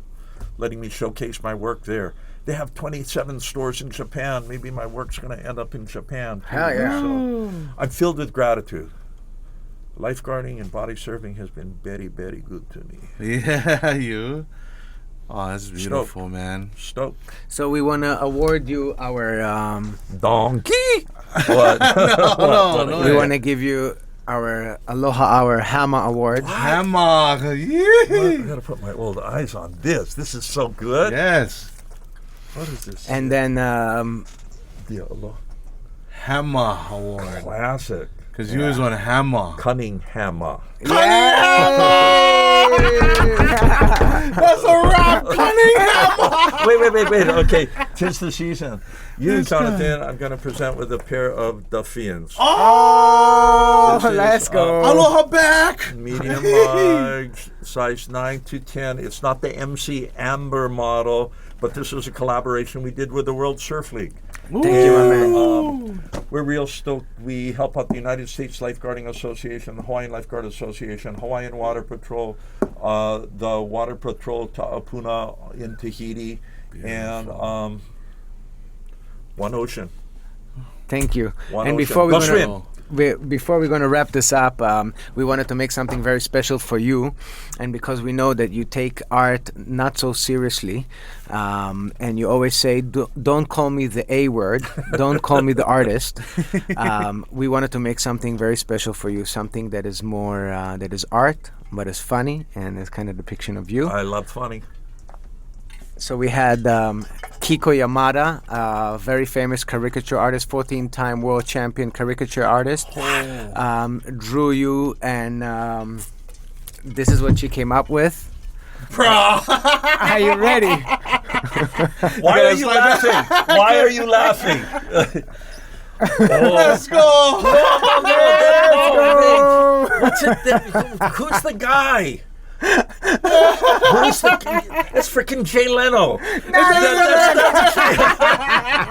letting me showcase my work there. They have 27 stores in Japan. Maybe my work's going to end up in Japan too. Hell yeah. So I'm filled with gratitude. Lifeguarding and body surfing has been very, very good to me. Yeah, you. Oh, that's beautiful, man. Stoked. So we want to award you our... Donkey? What? No. We want to give you our Aloha Hour Hama Award. Hammer. I Yeah. got to put my old eyes on this. This is so good. Yes. What is this? And then... The Aloha Hammer Award. Classic. Because you was on Hammer. Cunningham. That's a rap, Cunningham. Wait. Okay, 'tis the season. You, Jonathan, I'm going to present with a pair of Duffins. Oh, let's go. Aloha back. Medium large, size 9 to 10. It's not the MC Amber model, but this is a collaboration we did with the World Surf League. Thank you, my man. We're real stoked. We help out the United States Lifeguarding Association, the Hawaiian Lifeguard Association, Hawaiian Water Patrol, the Water Patrol Ta'apuna in Tahiti, and One Ocean. Thank you. One And Ocean. before Go we're swim. gonna before we're gonna wrap this up, we wanted to make something very special for you, and because we know that you take art not so seriously, and you always say, "Don't call me the A word, don't call me the artist." We wanted to make something very special for you, something that is more that is art, but is funny and is kind of depiction of you. I love funny. So we had Kiko Yamada, a very famous caricature artist, 14-time world champion caricature artist, drew you, and this is what she came up with. Are you ready? Why are you laughing? Why are you laughing? Let's go. What's it? Who's the guy? That's freaking Jay Leno.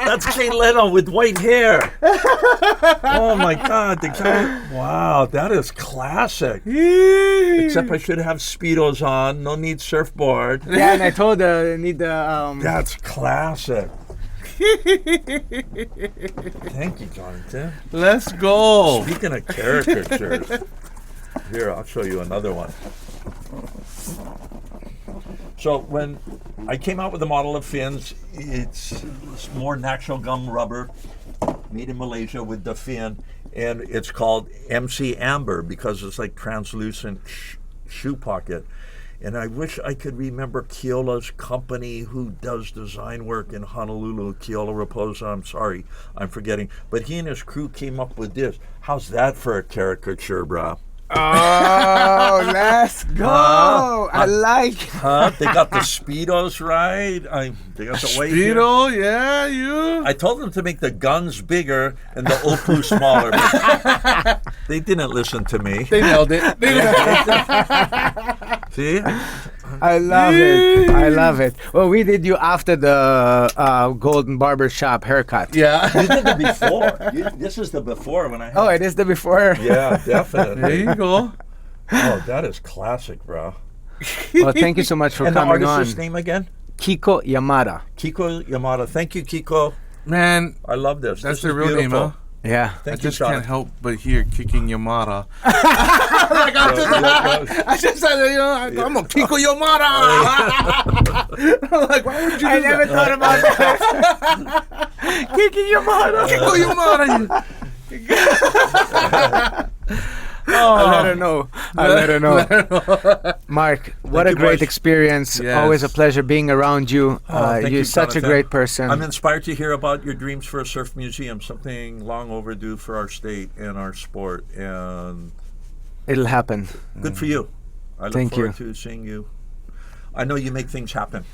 That's Jay Leno with white hair. Oh my God! The guy. Wow, that is classic. Except I should have Speedos on. No need surfboard. Yeah, and I told her I need the. That's classic. Thank you, Jonathan. Let's go. Speaking of caricatures, here I'll show you another one. So when I came out with the model of fins, it's more natural gum rubber made in Malaysia with the fin, and it's called MC Amber because it's like translucent shoe pocket. And I wish I could remember Keola's company who does design work in Honolulu, Keola Raposa. I'm sorry, I'm forgetting. But he and his crew came up with this. How's that for a caricature, brah? Oh, let's go! I like. They got the Speedos right. They got the white hair. Speedo, yeah, you. I told them to make the guns bigger and the opu smaller. But they didn't listen to me. They nailed it. See? I love it. I love it. Well, we did you after the Golden Barber Shop haircut. Yeah. You did the before. This is the before when I had. Oh, it is the before. Yeah, definitely. There you go. Oh, that is classic, bro. Well, thank you so much for And the coming artist's on. name again? Kiko Yamada. Kiko Yamada. Thank you, Kiko. Man, I love this. that's This the is real name, beautiful. huh? Yeah. Thank I you, just Johny. can't help but hear kicking Yamada. Yeah. I just said, I'm a Kiko Yamada. I'm like, why would you do I never thought about that. Kiko Yamada. Kiko Yamada. I let her know. I let her know. Mark, what a you, great boys. experience. Yes. Always a pleasure being around you. Thank You're you, such a Jonathan. great person. I'm inspired to hear about your dreams for a surf museum, something long overdue for our state and our sport. And It'll happen. good for you. I look Thank forward to seeing you. I know you make things happen.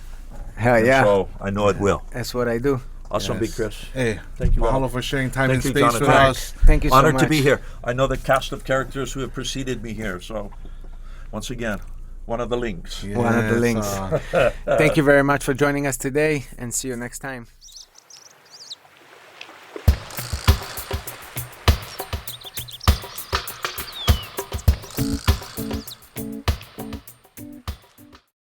Hell And yeah. So I know it will. That's what I do. Awesome, Yes. Big Chris. Hey, Thank you, mahalo brother. for sharing time Thank and you, space with Jonathan. us. Thank you so Honored much. to be here. I know the cast of characters who have preceded me here. So once again, one of the links. One of the links. Thank you very much for joining us today, and see you next time.